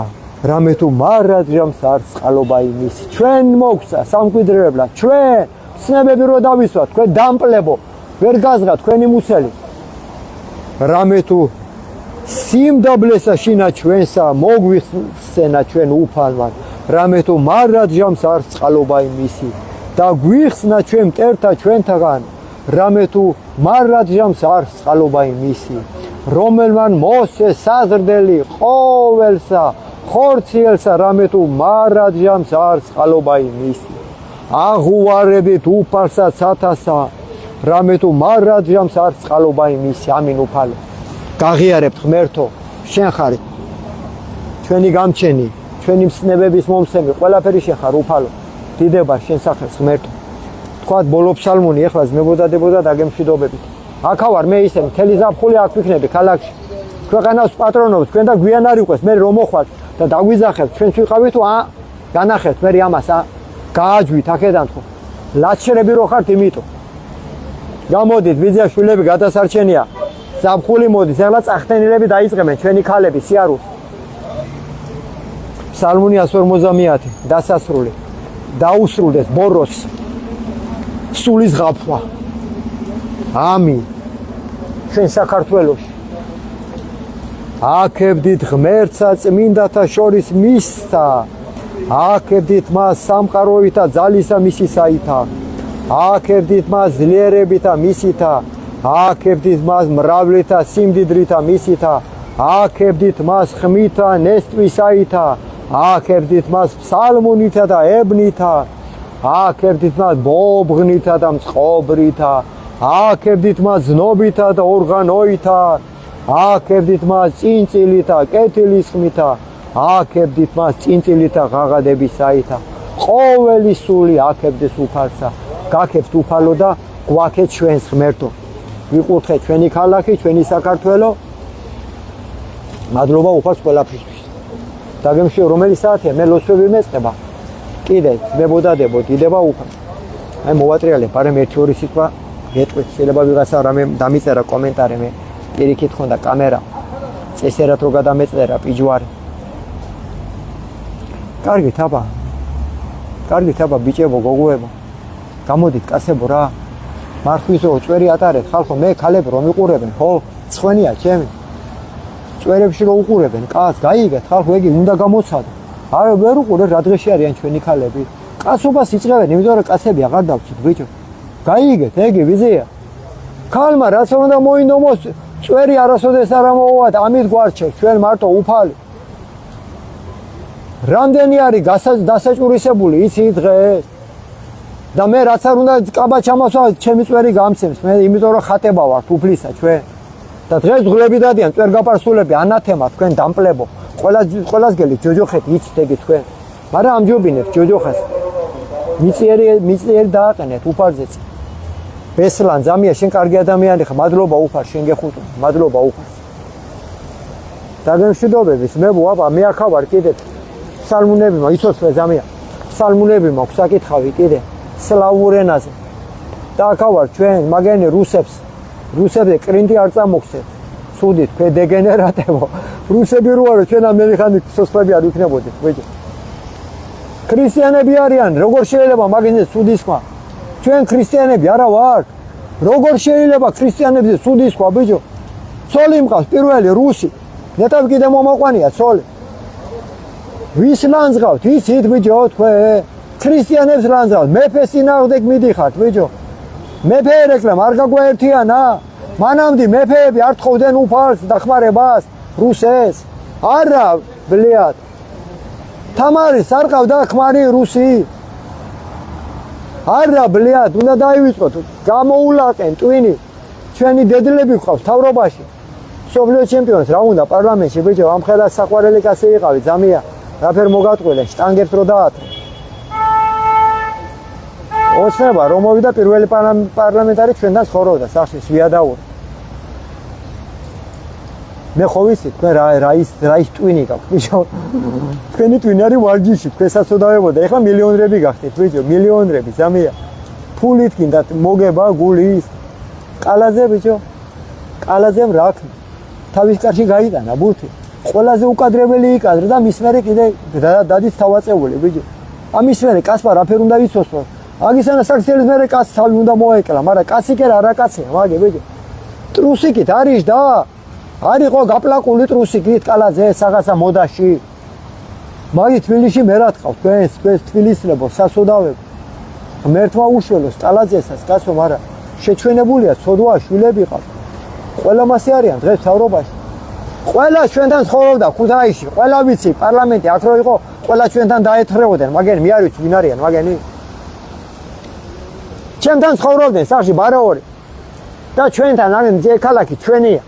რამე თუ მარადჟამს არ წყალობა იმისი ჩვენ მოგცა სამკვიდრებლად ჩვენ ცნებები რო დავისვათ თქვენ დამპლებო ვერ გაზღა თქვენი მუცელი რამე თუ სიმდაბლესა შინა ჩვენსა მოგვიხსენა ჩვენ უფალმა რამე თუ მარადჟამს არ წყალობა იმისი და გვიხსნა ჩვენ მტერთა ჩვენთაგან რამე თუ მარადჟამს არ წყალობა იმისი რომელმან მოსე საზრდელი ყოველსა ხორციელსა რამე თუ მარადჟამს არ წყალობა იმისი აღუარებით უფალსა ცათასა რამე თუ მარადჟამს არ წყალობა იმისი ამინ უფალო გაღიარებთ ღმერთო შენ ხარ ჩვენი გამჩენი ჩვენი მცნებების მომცემი ყველაფერი შენ ხარ უფალო დიდება შენ სახელს ღმერთო თქვათ ბოლო ფსალმუნი ეხლა ზმებოდადებოდა დაგემშვიდობებით აქა ვარ მე ისე მთელი ზაფხული აქ ვიქნები ქალაქში ქვეყანას პატრონობს თქვენ და გვიან არ იყვეს მე რომ მოხვალ და დაგვიძახებთ ჩვენც ვიყავით თუ განახებთ მე ამას გააჯვით აქედან ხო ლაჩერები რო ხართ იმიტომ გამოდით ვიზიაშვილები გადასარჩენია ზაფხული მოდის ეხლა წახტენილები დაიწყებენ ჩვენი ქალები სიარულს ფსალმუნი 150 დასასრული დაუსრულდეს ბოროს სულის ღაფვა ამინ ჩვენ საქართველოში აკებდით ღმერთსა წმინდათა შორის მისსა აკებდით მას სამყაროითა ძალისა მისისაითა აკებდით მას ძლიერებითა მისითა აკებდით მას მრავლითა სიმდიდრითა მისითა აკებდით მას ხმითა ნესტვისაითა აკებდით მას ფსალმუნითა და ებნითა აკებდით მას ბობღნითა და მწყობრითა აკებდით მას ზნობითა და ორღანოითა აკებდით მას წინწილითა კეთილის ხმითა აკებდით მას წინწილითა ღაღადებისაითა ყოველი სული აკებდეს უფალსა გაკებთ უფალო და გვაქეთ ჩვენს ღმერთო ვიყურთხეთ ჩვენი ქალაქი ჩვენი საქართველო მადლობა უფალს ყველაფრისთვის დაგემშვიდობ რომელი საათია მე ლოცვები მეწყება კიდე ძმებოდადებო დიდება უფალს აი მოვატრიალებ ბარემ 1-2 სიტყვა გეტყვით შეიძლება ვიღაცა რამე დამიწერა კომენტარი მე პირიქით ხონდა კამერა წესერად რო გადამეწერა პიჯვარი კარგით აბა ბიჭებო გოგოებო გამოდით კაცებო რა მარხვისო წვერი ატარეთ ხალხო მე ქალები რომ იყურებენ ხო ცხენია ჩემი წვერებში რო უყურებენ კაცს გაიგეთ ხალხო ეგი უნდა გამოცადო არა ვერ უყურე რა დღეში არიან ჩვენი ქალები კაცობას იწევენ იმიტომ რომ კაცები აღარ დავწვით ბიჭო გაიგეთ ეგი ვიზია ქალმა რაც უნდა მოინდომოს წვერი არასოდეს არ ამოუვათ ამით გვარჩევს ჩვენ მარტო უფალი რამდენი არის დასაჭურისებული იცი დღეს და მე რაც არ უნდა კაბა ჩამოსვა ჩემი წვერი გამცემს მე იმიტომ რომ ხატება ვარ უფლისა ჩვენ და დღეს ღლები დადიან წვერგაპარსულები ანათემა თქვენ დამპლებო ყველას გელი ჯოჯოხეთ იცით ეგი თქვენ მაგრამ ამჯობინებთ ჯოჯოხას მიწიერი დააყენეთ უფალზეც ბესლან ზამია შენ კარგი ადამიანი ხარ მადლობა უფალს შენ გეხუტო მადლობა უფალს დაგემშვიდობებით მე აბა მე აქა ვარ კიდე ფსალმუნები იცოცხლე ზამია ფსალმუნები მაქვს საკითხავი კიდე სლავურ ენაზე და აქა ვარ ჩვენ მაგენი რუსებზე კრინტი არ წამოგცეთ ცუდით თქვენ დეგენერატებო რუსები რო არო ჩვენ ამერიკანი სოცხლები არ ვიქნებოდით ბიჭო ქრისტიანები არიან როგორ შეიძლება მაგენზე ცუდი სხვა ჩვენ ქრისტიანები არა ვართ როგორ შეიძლება ქრისტიანებზე ცუდი სხვა ბიჭო ცოლი მყავს პირველი რუსი ნეტავ კიდე მომაყვანია ცოლი ვის ლანძღავთ იცით ბიჭო თქვენ ქრისტიანებს ლანძღავთ მეფეს წინააღმდეგ მიდიხართ ბიჭო მეფე ერეკლემ არ გაგვაერთიანა მანამდე მეფეები არ თხოვდნენ უფალს დახმარებას რუსეს არა ბლიად თამარის არ ყავდა ხმარი რუსი არა ბლიად უნდა დაივიწყოთ გამოულაყენ ტვინი ჩვენი დედლები ყავს თავრობაში სოფლიო ჩემპიონს რა უნდა პარლამენტში ბიჭო ამ ხელას საყვარელი კაცი იყავი ზამია რაფერ მოგატყვილე შტანგერს რო დაათრე ოცნება რომ მოვიდა პირველი პარლამენტარი ჩვენთან ცხოვრობდა სახში სვიადაური მე ხო ვიცი თქვენ რაის ტვინი გაქვთ ბიჭო თქვენი ტვინი არის ვარჯიში თქვენ საწოდავებოდა ეხლა მილიონრები გახდით ბიჭო მილიონრები ზამია ფულით გინდათ მოგება გულის ყალაზე ბიჭო ყალაზემ რა აქვს თავის კარში გაიტანა ბურთი ყველაზე უკადრებელი იკადრა და მის მერე კიდე დადის თავაწეული ბიჭო ამის მერე კაცმა რაფერ უნდა იცოსო აგისანა საქციელის მერე კაცს თავი უნდა მოეკლა მაგრამ კაცი კი რა კაცია მაგე ბიჭო ტრუსიკით არის და არისო გაპლაკული ტრუსიკით ყალაზე საღასა მოდაში მაგი თბილისში მე რა თქავს თქვენ თბილისლებო სასოდავებო მერთმა უშველოს ყალაძესას კაცო მაგრამ შეჩვენებულია ცოდვა შვილები ყავს ყველა მასე არიან დღეს მთავრობაში ყველა ჩვენთან ცხოვრობდა ქუთაისში ყველა ვიცი პარლამენტი აქ რო იყო ყველა ჩვენთან დაეთრეოდნენ მაგენ მე არ ვიცი ვინ არიან მაგენი ჩვენთან ცხოვრობდნენ სახში ბარაორი და ჩვენთან ამენ ძე ქალაქი ჩვენია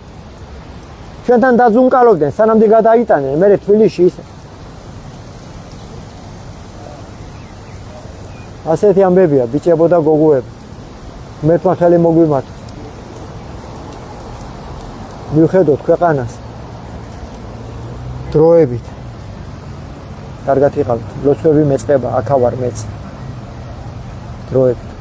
ჩვენთან დაზუნკალობდნენ სანამდე გადაიტანენ მე თბილისში ისე ასეთი ამბებია ბიჭებო და გოგოებო მერთმა ხელი მოგვიმართოთ მივხედოთ ქვეყანას დროებით კარგად იყავით ლოცვები მეწყება აქ ავარ მეც დროებით